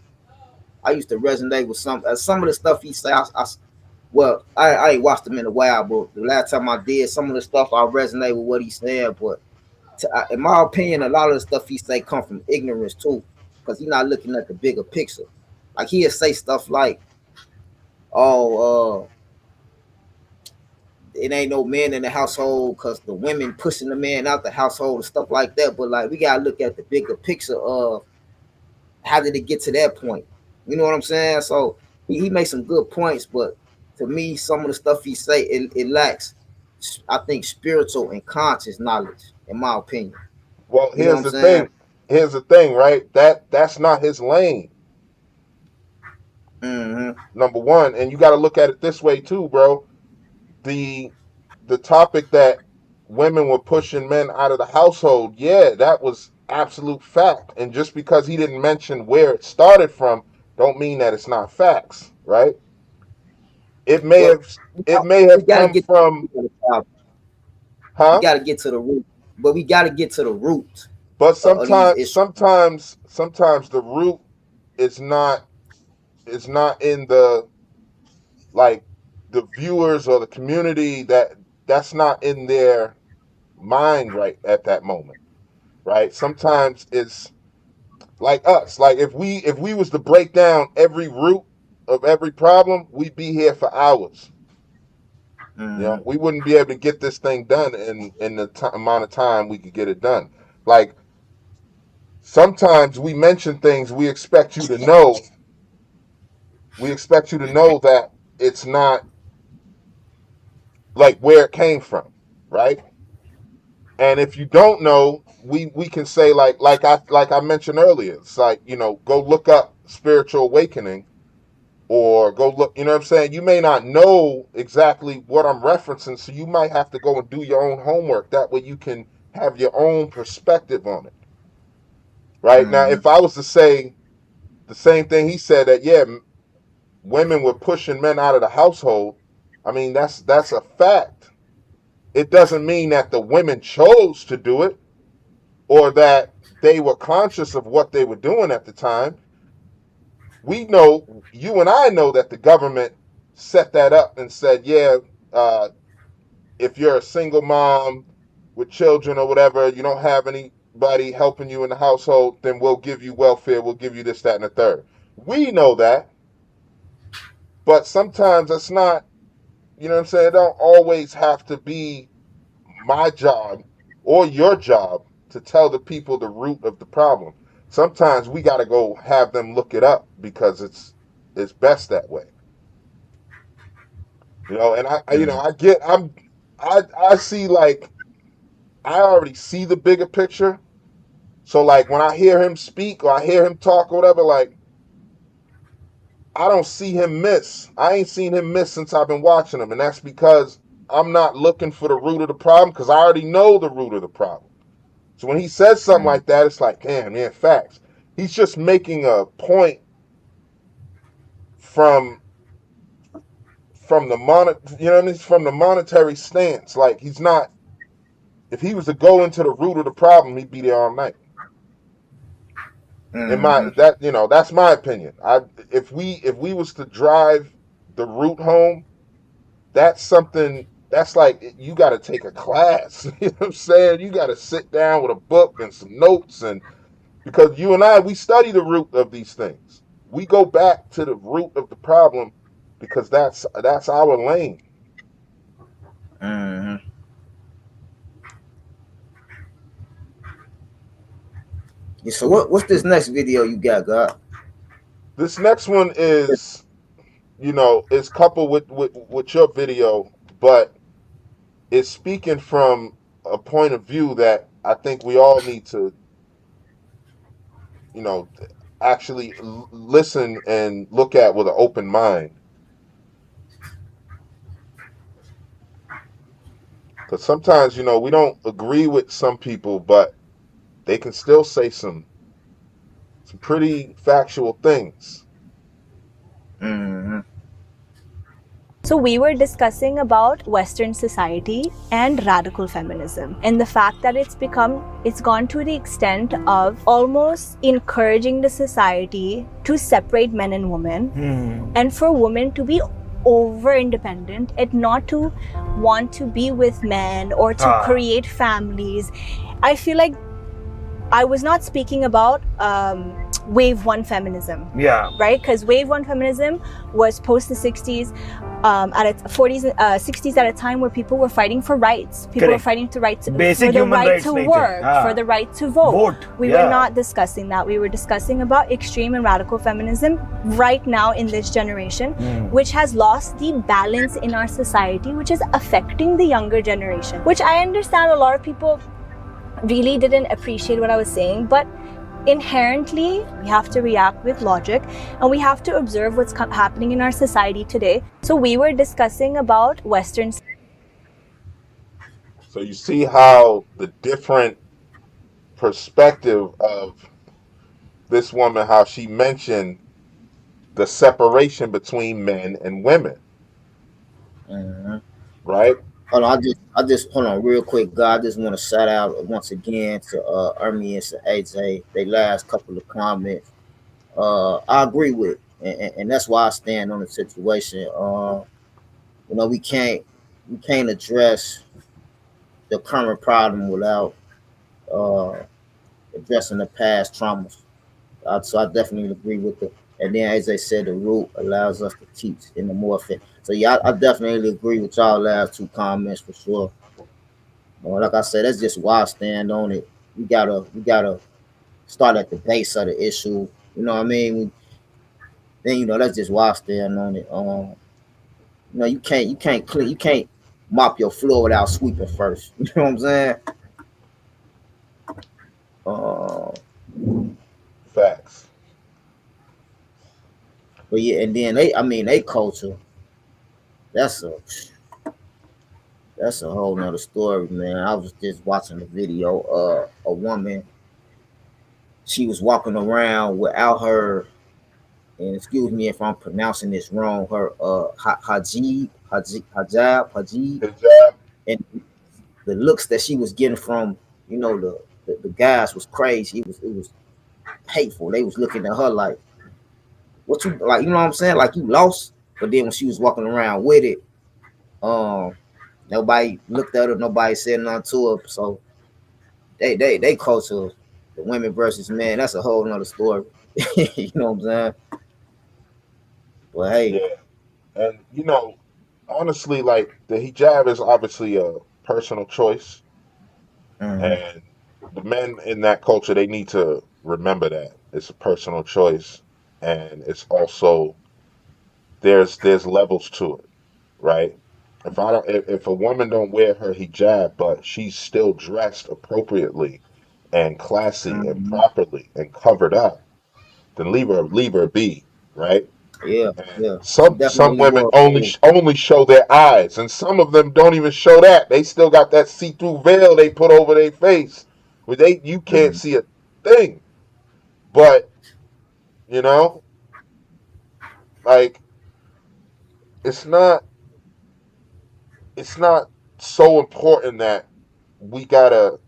I used to resonate with some of the stuff he said. Well, I ain't watched him in a while, but the last time I did, some of the stuff I resonate with what he said. But in my opinion, a lot of the stuff he say come from ignorance too, because he's not looking at the bigger picture. Like he'll say stuff like, "Oh, it ain't no man in the household because the women pushing the man out the household and stuff like that." But like we gotta look at the bigger picture of how did it get to that point. You know what I'm saying? So he makes some good points, but to me, some of the stuff he say it lacks, I think, spiritual and conscious knowledge, in my opinion. Well, You know what I'm saying? here's the thing, right? That's not his lane. Mm-hmm. Number one, and you got to look at it this way too, bro. The the topic that women were pushing men out of the household, yeah, that was absolute fact. And just because he didn't mention where it started from, don't mean that it's not facts, right? It may But have it may we have got to come get from, to the problem. We huh? got to get to the root. But we got to get to the root But of these issues. sometimes the root is not in the, like, the viewers or the community, that's not in their mind right at that moment, right? Sometimes it's like us. Like if we was to break down every root of every problem, we'd be here for hours. Mm-hmm. We wouldn't be able to get this thing done in the amount of time we could get it done. Like sometimes we mention things we expect you to know that it's not like where it came from, right? And if you don't know, we can say like I mentioned earlier, it's like, go look up spiritual awakening, or go look, you know what I'm saying? You may not know exactly what I'm referencing, so you might have to go and do your own homework. That way you can have your own perspective on it. Right? Now, Mm-hmm. if I was to say the same thing he said, that yeah, women were pushing men out of the household, I mean, that's a fact. It doesn't mean that the women chose to do it, or that they were conscious of what they were doing at the time. We know, you and I know, that the government set that up and said, yeah, uh, if you're a single mom with children or whatever, you don't have anybody helping you in the household, then we'll give you welfare, we'll give you this, that, and the third. We know that, but sometimes it's not, you know what I'm saying? It don't always have to be my job or your job to tell the people the root of the problem. Sometimes we got to go have them look it up because it's best that way. And I get, I see, like, I already see the bigger picture. So like when I hear him speak or I hear him talk or whatever, like I don't see him miss. I ain't seen him miss since I've been watching him, and that's because I'm not looking for the root of the problem because I already know the root of the problem. So when he says something Mm, like that, it's like, damn, man, facts. He's just making a point from the you know what I mean, from the monetary stance. Like he's not. If he was to go into the root of the problem, he'd be there all night. In my mm, that you know that's my opinion. If we was to drive the root home, that's something that's like you got to take a class. You know what I'm saying? You got to sit down with a book and some notes, and because you and I we study the root of these things. We go back to the root of the problem because that's our lane. mm. Yeah, so what's this next video you got, God? This next one is it's coupled with your video, but it's speaking from a point of view that I think we all need to you know actually listen and look at with an open mind. Because sometimes we don't agree with some people, but they can still say some pretty factual things. Mm-hmm. So we were discussing about Western society and radical feminism and the fact that it's gone to the extent of almost encouraging the society to separate men and women and for women to be over independent and not to want to be with men or to create families. I feel like I was not speaking about wave one feminism. Yeah. Right? Because wave one feminism was post the 60s, at its 40s, 60s at a time where people were fighting for rights. People were fighting for Basic the human right rights to nature. work, for the right to vote. We Yeah. were not discussing that. We were discussing about extreme and radical feminism right now in this generation, which has lost the balance in our society, which is affecting the younger generation. Which I understand a lot of people really didn't appreciate what I was saying, but inherently we have to react with logic and we have to observe what's happening in our society today. So we were discussing about Western. So you see how the different perspective of this woman, how she mentioned the separation between men and women, Mm-hmm. right? Hold on, I just hold on real quick, God. I just want to shout out once again to Ermi and to AJ. They last couple of comments. I agree with, and that's why I stand on the situation. We can't address the current problem without uh, addressing the past traumas. So I definitely agree with it. And then, as I said, the root allows us to teach in the more fit. So yeah, I definitely agree with y'all last two comments for sure. Like I said, that's just why I stand on it. We gotta start at the base of the issue. You know what I mean? Then that's just why I stand on it. You can't clean, you can't mop your floor without sweeping first. You know what I'm saying? Uh, Facts. but yeah, and then they culture. That's a that's a whole nother story, man. I was just watching a video. A woman, she was walking around without her, and excuse me if I'm pronouncing this wrong. Her hajab, Hijab. and the looks that she was getting from the guys was crazy. It was hateful. They was looking at her like, what you like? You know what I'm saying? Like you lost. But then when she was walking around with it, um, nobody looked at her. Nobody said nothing to her. So they culture, the women versus men. That's a whole nother story. You know what I'm saying? But hey, Yeah. And honestly, like the hijab is obviously a personal choice, mm, and the men in that culture they need to remember that it's a personal choice, and it's also there's levels to it, right? If a woman don't wear her hijab, but she's still dressed appropriately and classy and mm, properly and covered up, then leave her be, right? Yeah, And yeah. She some definitely women was. only show their eyes, and some of them don't even show that. They still got that see-through veil they put over their face, where you can't Mm, see a thing. But you know, like it's not it's not so important that we gotta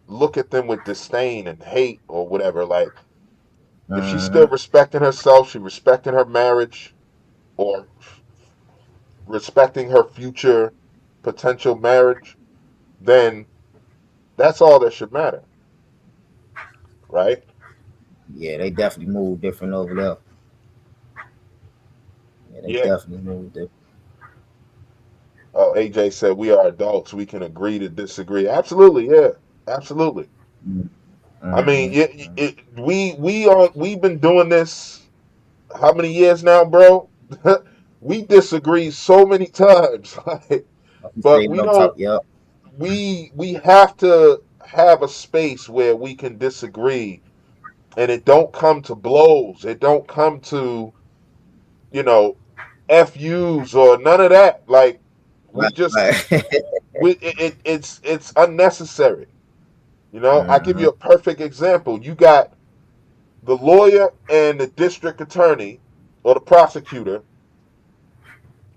look at them with disdain and hate or whatever. Like if she's still mhm. respecting herself, she respecting her marriage or respecting her future potential marriage, then that's all that should matter, right? Yeah, they definitely moved different over there. Yeah, they Yeah. definitely moved different. Oh, AJ said we are adults. We can agree to disagree. Absolutely, yeah, absolutely. I mean, Mm-hmm. we've been doing this how many years now, bro? We disagree so many times, like, Like you but say, we no don't. talk. Yep. We have to have a space where we can disagree, and it don't come to blows. It don't come to you know FUs or none of that. Like we Right, just right. it's unnecessary. I give Mm-hmm. you a perfect example. You got the lawyer and the district attorney or the prosecutor.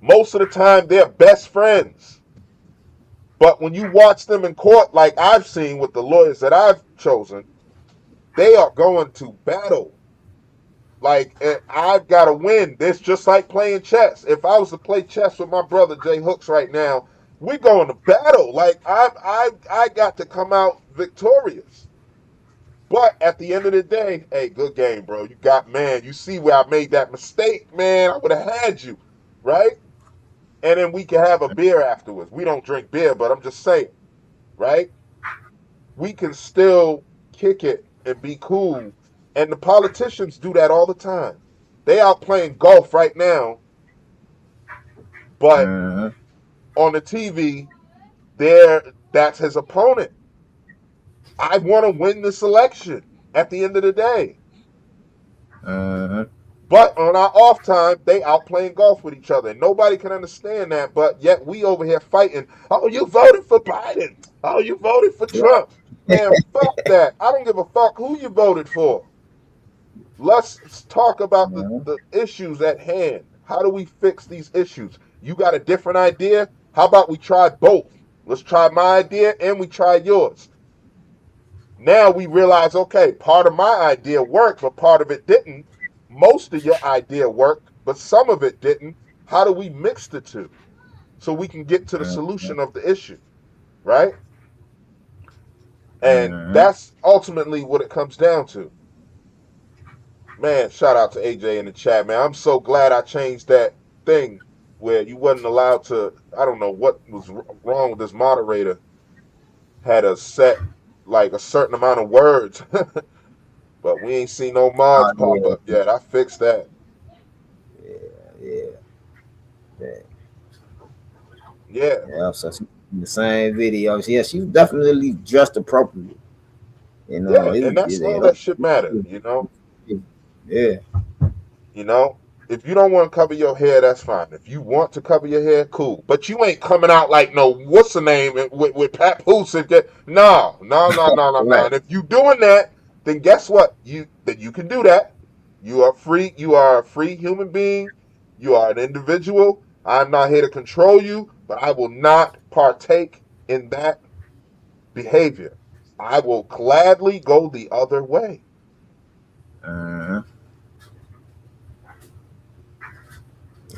Most of the time, they're best friends. But when you watch them in court, like I've seen with the lawyers that I've chosen, they are going to battle. Like, and I've got to win. This just like playing chess. If I was to play chess with my brother Jay Hooks right now, we're going to battle. Like I got to come out victorious. But at the end of the day, hey, good game, bro. You got man. You see where I made that mistake, man. I would have had you, right? And then we can have a beer afterwards. We don't drink beer, but I'm just saying, right? We can still kick it and be cool. And the politicians do that all the time. They out playing golf right now, but Mm-hmm. on the TV, that's his opponent. I want to win this election at the end of the day. Mm-hmm. But on our off time, they out playing golf with each other. Nobody can understand that, but yet we over here fighting. Oh, you voted for Biden. Oh, you voted for Yeah. Trump. Man, fuck that. I don't give a fuck who you voted for. Let's talk about the, Mm-hmm. the issues at hand. How do we fix these issues? You got a different idea? How about we try both? Let's try my idea and we try yours. Now we realize, okay, part of my idea worked, but part of it didn't. Most of your idea worked, but some of it didn't. How do we mix the two so we can get to the solution of the issue, right? And Mm-hmm. that's ultimately what it comes down to. Man, shout out to AJ in the chat, man. I'm so glad I changed that thing where you wasn't allowed to. I don't know what was wrong with this moderator. Had a set like a certain amount of words, but we ain't seen no mods Oh, pop yeah. up yet. I fixed that. Yeah. Yeah. Yeah, Yeah. So she, in the same videos, yeah, she was definitely dressed appropriately. You know, yeah, and that's all that should matter. yeah. You know, if you don't want to cover your hair, that's fine. If you want to cover your hair, cool. But you ain't coming out like no, what's the name with Pat Poose and get no, no, no, no, no, no. Right. And if you doing that, then guess what? You can do that. You are free. You are a free human being. You are an individual. I'm not here to control you, but I will not partake in that behavior. I will gladly go the other way. Mm-hmm.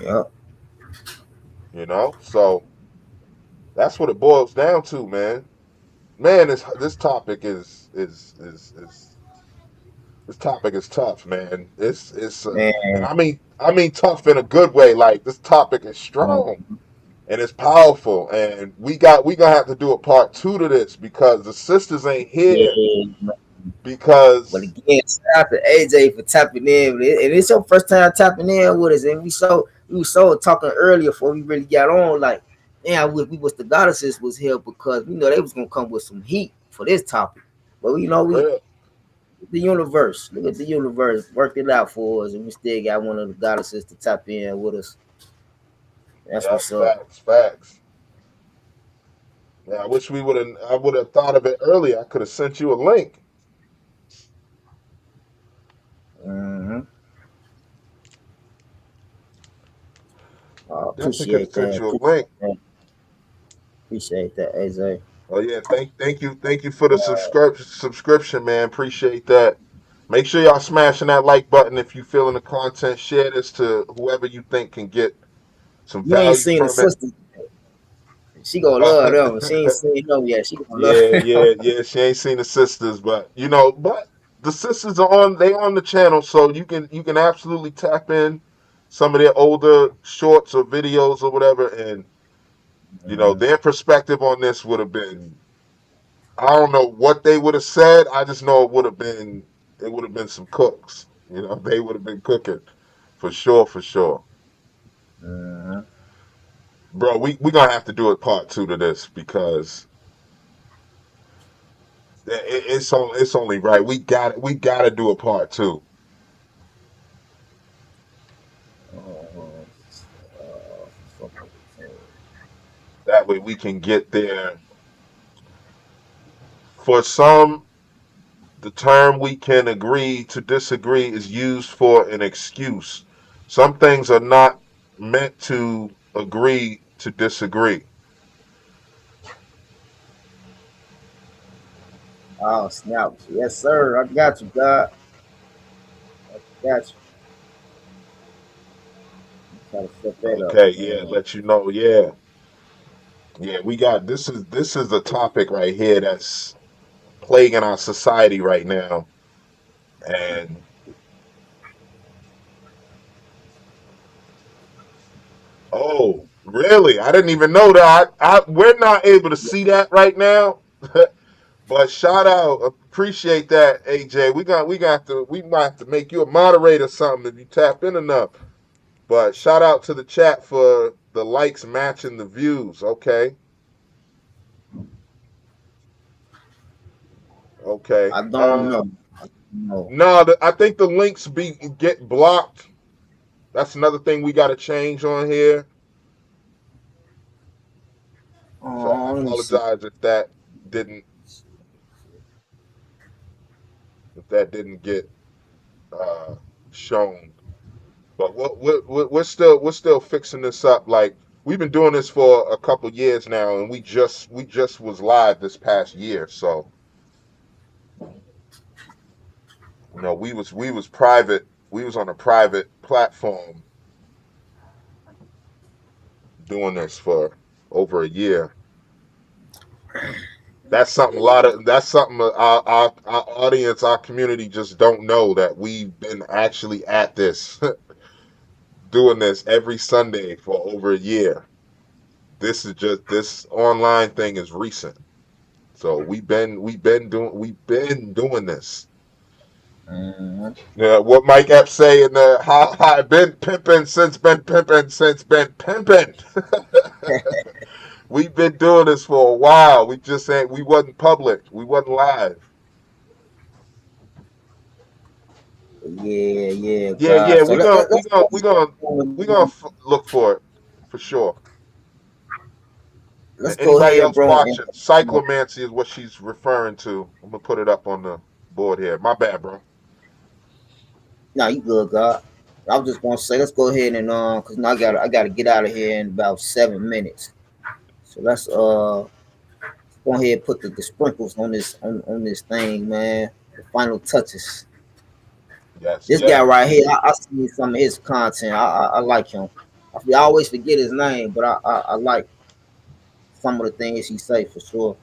Yep. So that's what it boils down to, man. Man, this topic is this topic is tough, man. And Man. I mean tough in a good way. Like this topic is strong and it's powerful, and we gonna have to do a part two to this because the sisters ain't here Yeah. But because again, shout out to AJ for tapping in. And it's your first time tapping in with us. And we were so talking earlier before we really got on. Like, man, we was the goddesses was here because we know they was gonna come with some heat for this topic. But for real. The universe. Look at the universe. Worked it out for us, and we still got one of the goddesses to tap in with us. That's Yep, what's up. facts, facts. Yeah, I wish we would have. I would have thought of it earlier. I could have sent you a link. Mm-hmm. Definitely could have Appreciate sent that. you a link. Appreciate that, AJ. Oh yeah, thank you for the subscription, man. Appreciate that. Make sure y'all smashing that like button if you feeling the content. Share this to whoever you think can get some You ain't value seen the from it. sister. She gonna Uh, love them. She ain't seen them yet. She gonna love yeah, them. yeah. She ain't seen the sisters, but but the sisters are on. They on the channel, so you can absolutely tap in some of their older shorts or videos or whatever, and their perspective on this would have been. I don't know what they would have said. I just know it would have been some cooks. They would have been cooking for sure, for sure. Mm-hmm. Bro, we gonna have to do a part two to this because it's only right. We gotta do a part two. That way we can get there. For some, the term we can agree to disagree is used for an excuse. Some things are not meant to agree to disagree. Oh snap! Yes, sir. I got you, God. I got you. Try to set that up, Okay, yeah, man. let you know, yeah. Yeah, we got this is a topic right here that's plaguing our society right now. And oh, really? I didn't even know that. We're not able to see that right now. But shout out, appreciate that, AJ. We might have to make you a moderator or something if you tap in enough. But shout out to the chat for the likes matching the views. Okay, okay. I don't know. No. No, I think the links get blocked. That's another thing we got to change on here. So I Let me see. apologize didn't if that didn't get uh, shown. But we're still fixing this up. Like we've been doing this for a couple years now, and we just was live this past year. So we was private. We was on a private platform doing this for over a year. That's something our audience, our community just don't know that we've been actually at this, doing this every Sunday for over a year. This online thing is recent. So we've been doing this. Mm-hmm. Yeah, what Mike Epps say in the how been pimping. We've been doing this for a while. We just ain't we wasn't public. We wasn't live. Yeah, yeah, Yeah, God. yeah, So let's we gonna look for it for sure. And let's go anybody ahead, else bro. watching, cyclomancy is what she's referring to. I'm gonna put it up on the board here. My bad, bro. No, you good, God. I was just gonna say, let's go ahead and cause now I gotta get out of here in about 7 minutes. So let's go ahead and put the sprinkles on this thing, man. The final touches. Yes, This guy right yes. here, I see some of his content. I like him. I always forget his name, but I like some of the things he say for sure.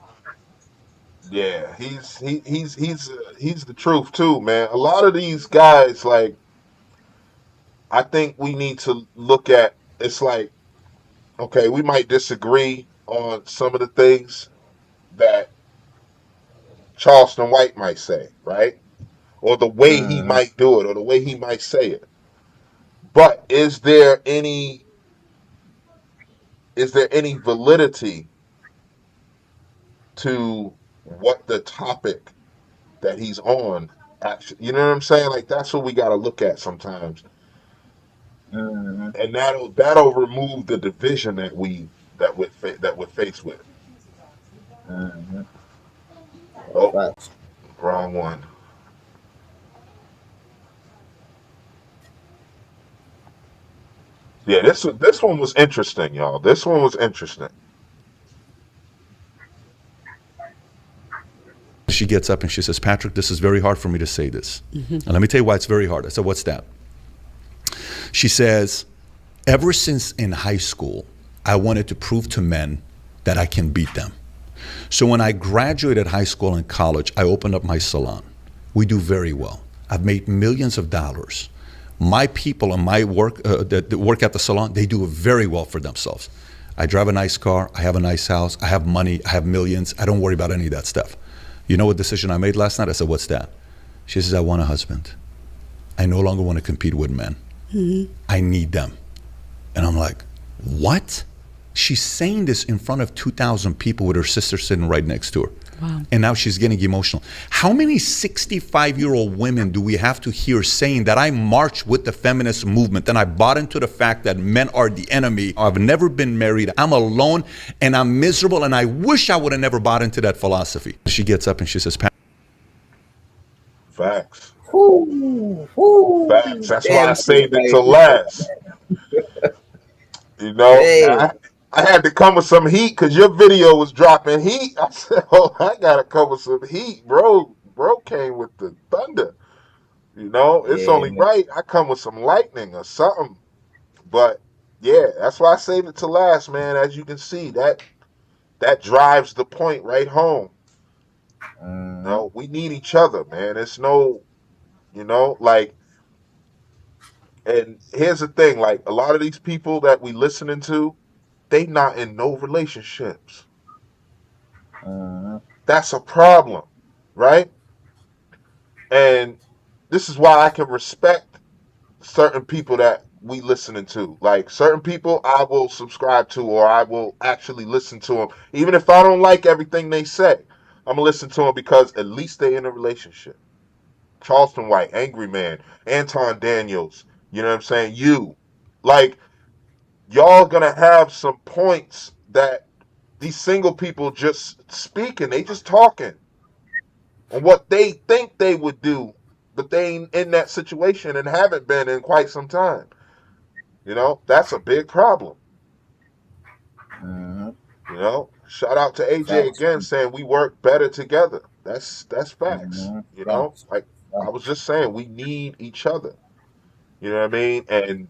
Yeah, he's the truth too, man. A lot of these guys, like, I think we need to look at. It's like, okay, we might disagree on some of the things that Charleston White might say, right? Or the way he Mm-hmm. might do it, or the way he might say it. But is there any validity to what the topic that he's on You know what I'm saying? Like that's what we got to look at sometimes, Mm-hmm. and that'll remove the division that we're faced with. Mm-hmm. Oh, Facts. wrong one. Yeah, this one was interesting, y'all. This one was interesting. She gets up and she says, Patrick, this is very hard for me to say this. And let me tell you why it's very hard. I said, what's that? She says, ever since in high school, I wanted to prove to men that I can beat them. So when I graduated high school and college, I opened up my salon. We do very well. I've made millions of dollars. My people and my work that work at the salon, they do very well for themselves. I drive a nice car. I have a nice house. I have money. I have millions. I don't worry about any of that stuff. You know what decision I made last night? I said, what's that? She says, I want a husband. I no longer want to compete with men. I need them. And I'm like, what? She's saying this in front of 2,000 people with her sister sitting right next to her. Wow. And now she's getting emotional. How many 65-year-old women do we have to hear saying that I marched with the feminist movement and I bought into the fact that men are the enemy? I've never been married. I'm alone and I'm miserable and I wish I would have never bought into that philosophy. She gets up and she says, Facts. Whoo, Facts. whoo. That's why I Damn, saved it baby. to last. You know, Hey, I had to come with some heat because your video was dropping heat. I said, "Oh, I gotta come with some heat, bro." Bro came with the thunder. You know, it's yeah, only right I come with some lightning or something. But yeah, that's why I saved it to last, man. As you can see, that drives the point right home. mm-hmm. No, we need each other, man. It's no, like, and here's the thing, like, a lot of these people that we listening to, they not in no relationships. Mm-hmm. That's a problem, right? And this is why I can respect certain people that we listening to. Like certain people I will subscribe to or I will actually listen to them. Even if I don't like everything they say, I'm going to listen to them because at least they're in a relationship. Charleston White, Angry Man, Anton Daniels, you know what I'm saying? You. Like, y'all gonna have some points that these single people just speaking, they just talking on what they think they would do, but they ain't in that situation and haven't been in quite some time. You know, that's a big problem. Mm-hmm. You know, shout out to AJ Facts. again saying we work better together. That's facts. Mm-hmm. You know, Facts. like I was Facts. just saying, we need each other. You know what I mean? And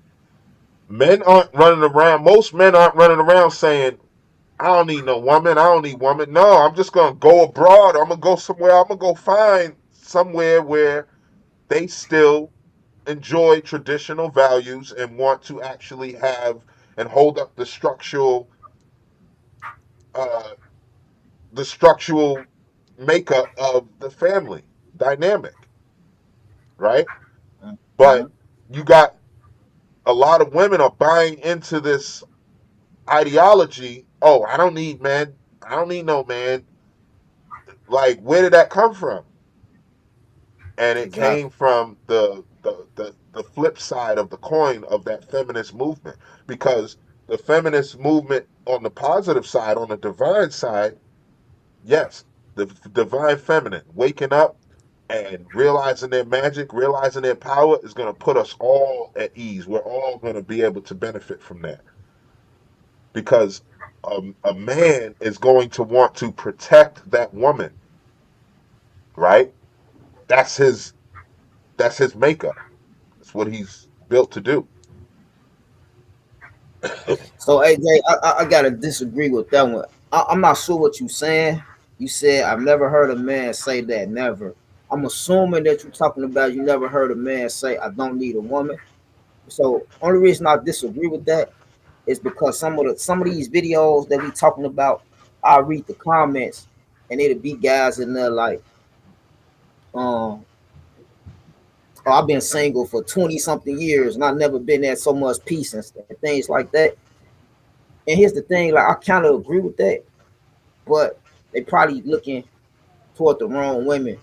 men aren't running around. Most men aren't running around saying, "I don't need no woman. I don't need woman." No, I'm just gonna go abroad. I'm gonna go somewhere. I'm gonna go find somewhere where they still enjoy traditional values and want to actually have and hold up uh, the structural makeup of the family dynamic, right? Mm-hmm. But you got a lot of women are buying into this ideology. Oh, I don't need men. I don't need no man. Like, where did that come from? And it came Exactly. from the flip side of the coin of that feminist movement, because the feminist movement on the positive side, on the divine side, yes, the divine feminine waking up and realizing their magic, realizing their power is going to put us all at ease. We're all going to be able to benefit from that, because a man is going to want to protect that woman, right? That's his that's his makeup. That's what he's built to do. So AJ, I gotta disagree with that one. I'm not sure what you saying. You said I've never heard a man say that. Never. I'm assuming that you're talking about you never heard a man say I don't need a woman. So only reason I disagree with that is because some of these videos that we talking about, I read the comments and it'll be guys in there like, um, oh, I've been single for 20 something years and I've never been at so much peace and things like that. And here's the thing, like I kind of agree with that, but they probably looking toward the wrong women.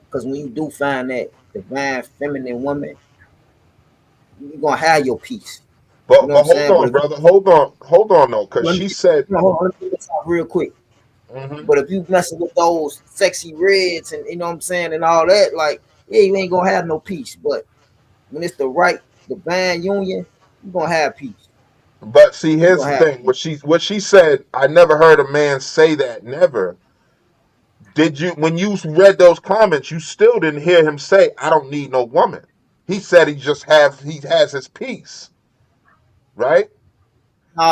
Because when you do find that divine feminine woman, you're gonna have your peace. You know what But I'm hold saying? But on, if you brother. Hold on though, because let me, she said, hold on, let me get this out real quick. hmm But if you messing with those sexy reds and you know what I'm saying and all that, like yeah, you ain't gonna have no peace. But when it's the right divine union, you're gonna have peace. but see, You're here's gonna the have thing. peace. What she said, I never heard a man say that. Never. Did you when you read those comments, you still didn't hear him say, I don't need no woman. He said he has his peace, right?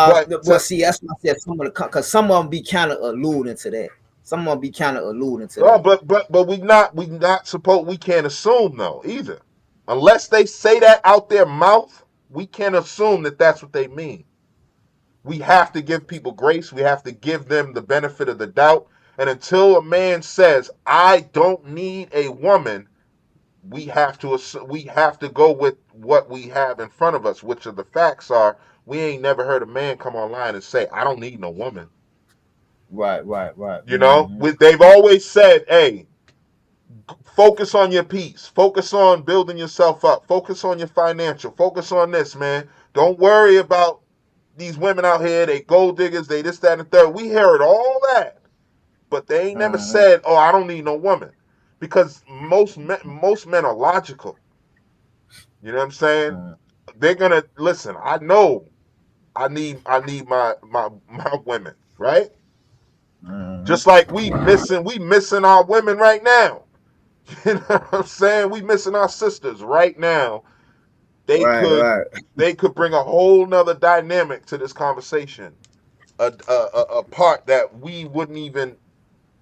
But Well, see, that's what I said. Some of the because some of them be kind of alluding to that. Some of them be kind of alluding to no, that. but we not supposed we can't assume though either. Unless they say that out their mouth, we can't assume that that's what they mean. We have to give people grace. We have to give them the benefit of the doubt. And until a man says, "I don't need a woman," we have to go with what we have in front of us, which are the facts are. We ain't never heard a man come online and say, "I don't need no woman." Right. They've always said, "Hey, focus on your peace. Focus on building yourself up. Focus on your financial. Focus on this, man. Don't worry about these women out here. They gold diggers. They this, that, and the third." We heard all that, but they ain't never Mm-hmm. said, "Oh, I don't need no woman," because most men are logical. You know what I'm saying? They're gonna listen. I know. I need my women, right? Mm-hmm. Just like we missing our women right now. You know what I'm saying? We missing our sisters right now. They could Right. they could bring a whole nother dynamic to this conversation. A part that we wouldn't even,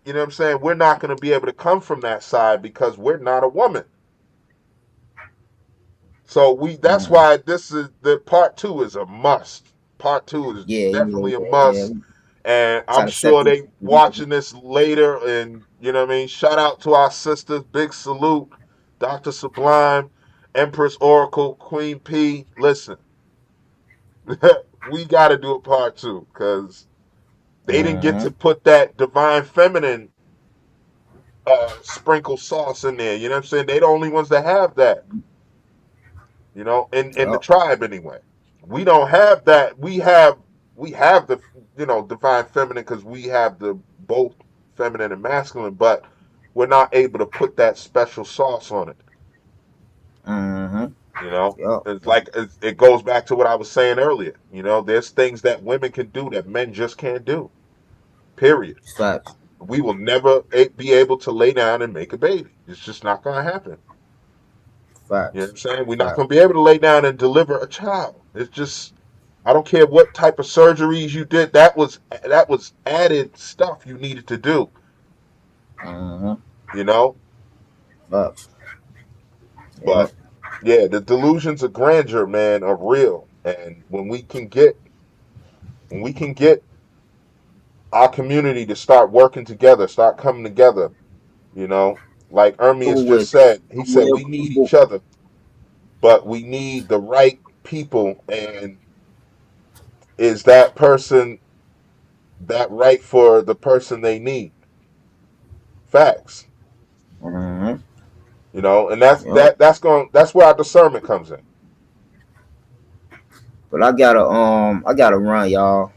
you know what I'm saying? We're not going to be able to come from that side because we're not a woman. So that's Mm-hmm. why this is the part two is a must. Part two is definitely a Yeah. must. And Try I'm to set sure this. they watching this later, and you know what I mean. Shout out to our sisters, big salute, Dr. Sublime, Empress Oracle, Queen P. Listen, we got to do a part two because they didn't get Mm-hmm. to put that divine feminine sprinkle sauce in there. You know what I'm saying? They the only ones that have that. In the Yup. tribe anyway. We don't have that. We have the divine feminine because we have the both feminine and masculine, but we're not able to put that special sauce on it. Mm-hmm. You know, Yup. it's like it goes back to what I was saying earlier. There's things that women can do that men just can't do. Period. Facts. We will never be able to lay down and make a baby. It's just not going to happen. You know what Facts. I'm saying? We're not Facts. going to be able to lay down and deliver a child. It's just I don't care what type of surgeries you did. That was added stuff you needed to do. Mm-hmm. You know, Facts. but Yup. yeah, the delusions of grandeur, man, are real. And when we can get our community to start working together, start coming together, you know, like Ermias Who just with said, he said real we need people. each other, but we need the right people. And is that person that right for the person they need? Facts. Mm-hmm. And that's Yup. that's where our discernment comes in. But I gotta run, y'all.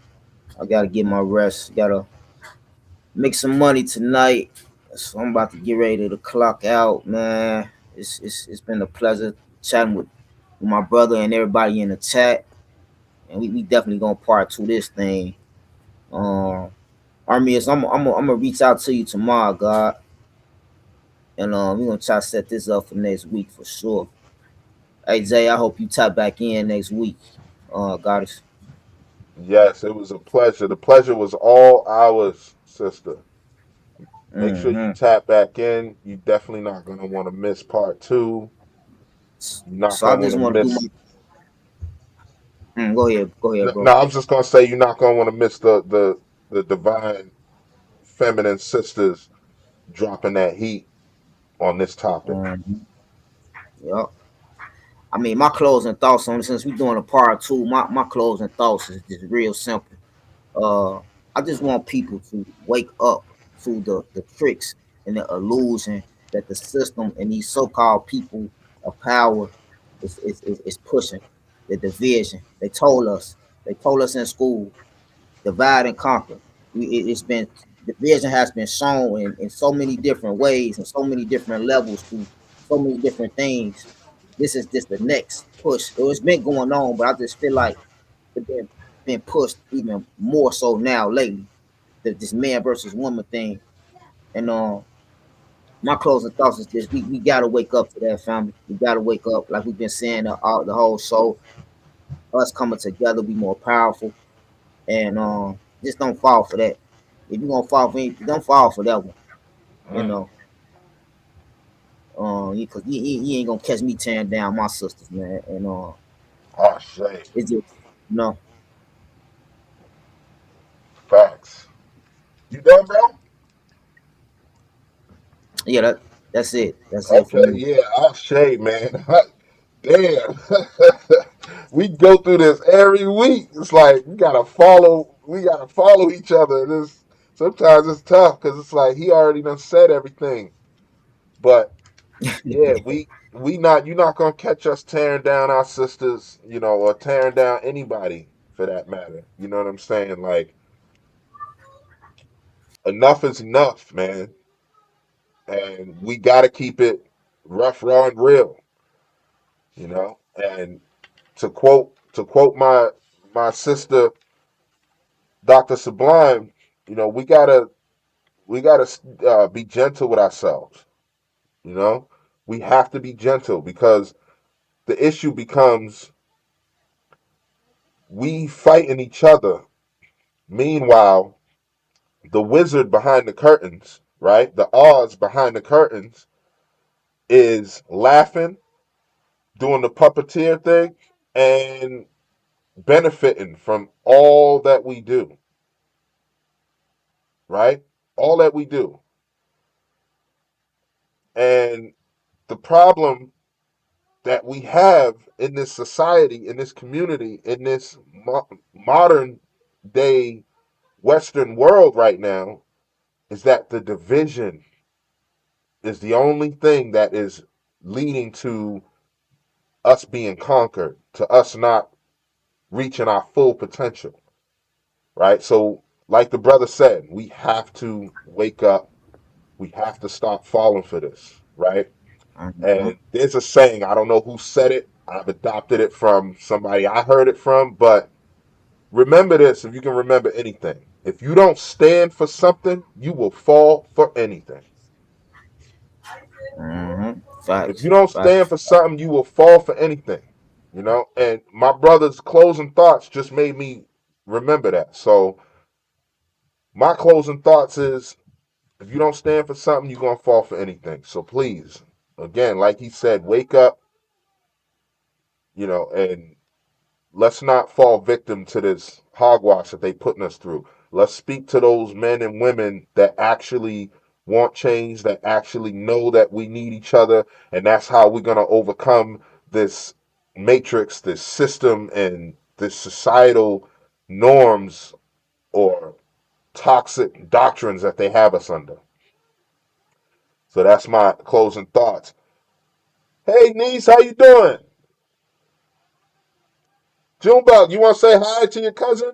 I gotta get my rest. Gotta make some money tonight. So I'm about to get ready to clock out, man. It's been a pleasure chatting with my brother and everybody in the chat. And we definitely gonna part to this thing. Um Armias, I'm gonna reach out to you tomorrow, God. And we're gonna try to set this up for next week for sure. Hey Jay, I hope you tap back in next week. Goddess. Yes, it was a pleasure. The pleasure was all ours, sister. Make sure you Mm-hmm. tap back in. You definitely not gonna want to miss part two. You're not So I gonna want just to want to do miss. my. Go ahead, No, bro. no, I was just gonna say you're not gonna want to miss the divine feminine sisters dropping that heat on this topic. Mm-hmm. Yep. I mean, my closing thoughts on it, since we're doing a part two, my closing thoughts is just real simple. Uh, I just want people to wake up to the tricks and the illusion that the system and these so-called people of power is pushing the division. They told us in school, divide and conquer. It's been division has been shown in so many different ways and so many different levels through so many different things. This is just the next push. It's been going on, but I just feel like it's been pushed even more so now lately. This man versus woman thing. And my closing thoughts is this: we gotta wake up to that, family. We gotta wake up, like we've been saying the whole show. Us coming together, be more powerful, and just don't fall for that. If you gonna fall for anything, don't fall for that one. You Mm. know, because he ain't gonna catch me tearing down my sisters, man. And Oh, shit. it's just you know, Facts. You done, bro? yeah, that's it. That's it for Okay, me. yeah, I'll shade, man. Damn. We go through this every week. It's like we gotta follow each other. And sometimes it's tough because it's like he already done said everything. But yeah, we not you're not gonna catch us tearing down our sisters, or tearing down anybody for that matter. You know what I'm saying? Like enough is enough, man. And we gotta keep it rough, raw, and real, And to quote my sister, Dr. Sublime, we gotta be gentle with ourselves. You know, we have to be gentle because the issue becomes we fighting each other. Meanwhile, the wizard behind the curtains, right? The Oz behind the curtains is laughing, doing the puppeteer thing, and benefiting from all that we do, right? All that we do. And the problem that we have in this society, in this community, in this modern day Western world right now is that the division is the only thing that is leading to us being conquered, to us not reaching our full potential, right? So, like the brother said, we have to wake up. We have to stop falling for this, right? Mhm. And there's a saying, I don't know who said it. I've adopted it from somebody I heard it from, but remember this if you can remember anything. If you don't stand for something, you will fall for anything. If Facts, you don't stand facts. for something, you will fall for anything. And my brother's closing thoughts just made me remember that. So my closing thoughts is if you don't stand for something, you're going to fall for anything. So please, again, like he said, wake up, and let's not fall victim to this hogwash that they putting us through. Let's speak to those men and women that actually want change, that actually know that we need each other, and that's how we're going to overcome this matrix, this system, and this societal norms or toxic doctrines that they have us under. So that's my closing thoughts. Hey niece, how you doing? Junebug, you want to say hi to your cousin?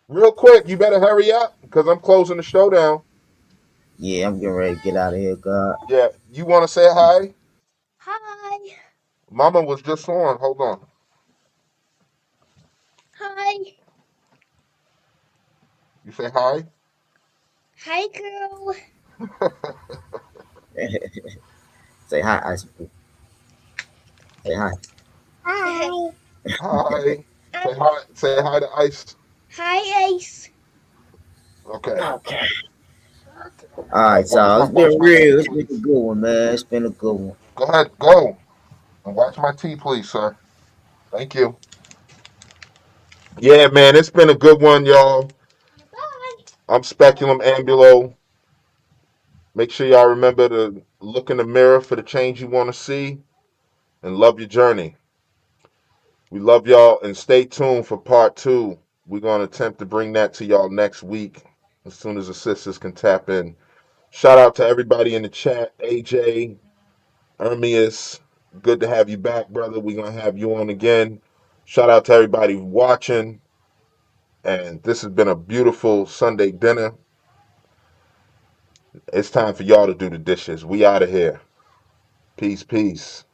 Real quick, you better hurry up because I'm closing the show down. Yeah, I'm getting ready to get out of here, God. Yeah, you want to say hi? Hi. Mama was just on. Hold on. Hi. You say hi? Hi, girl. Say hi, Ice. Say hi. Hi. Hi. Say hi. Say hi to Ice. Hi, Ace. Okay. Okay. All All right, right, go so it's watch been my tea, real. It's been a please. good one, man. It's been a good one. Go ahead, go and watch my tea, please, sir. Thank you. Yeah, man, it's been a good one, y'all. Bye. I'm Speculum Ambulo. Make sure y'all remember to look in the mirror for the change you want to see and love your journey. We love y'all and stay tuned for part two. We're going to attempt to bring that to y'all next week. as soon as the sisters can tap in. Shout out to everybody in the chat. AJ, Ermias, good to have you back, brother. We're going to have you on again. Shout out to everybody watching. And this has been a beautiful Sunday dinner. It's time for y'all to do the dishes. We out of here. Peace, peace.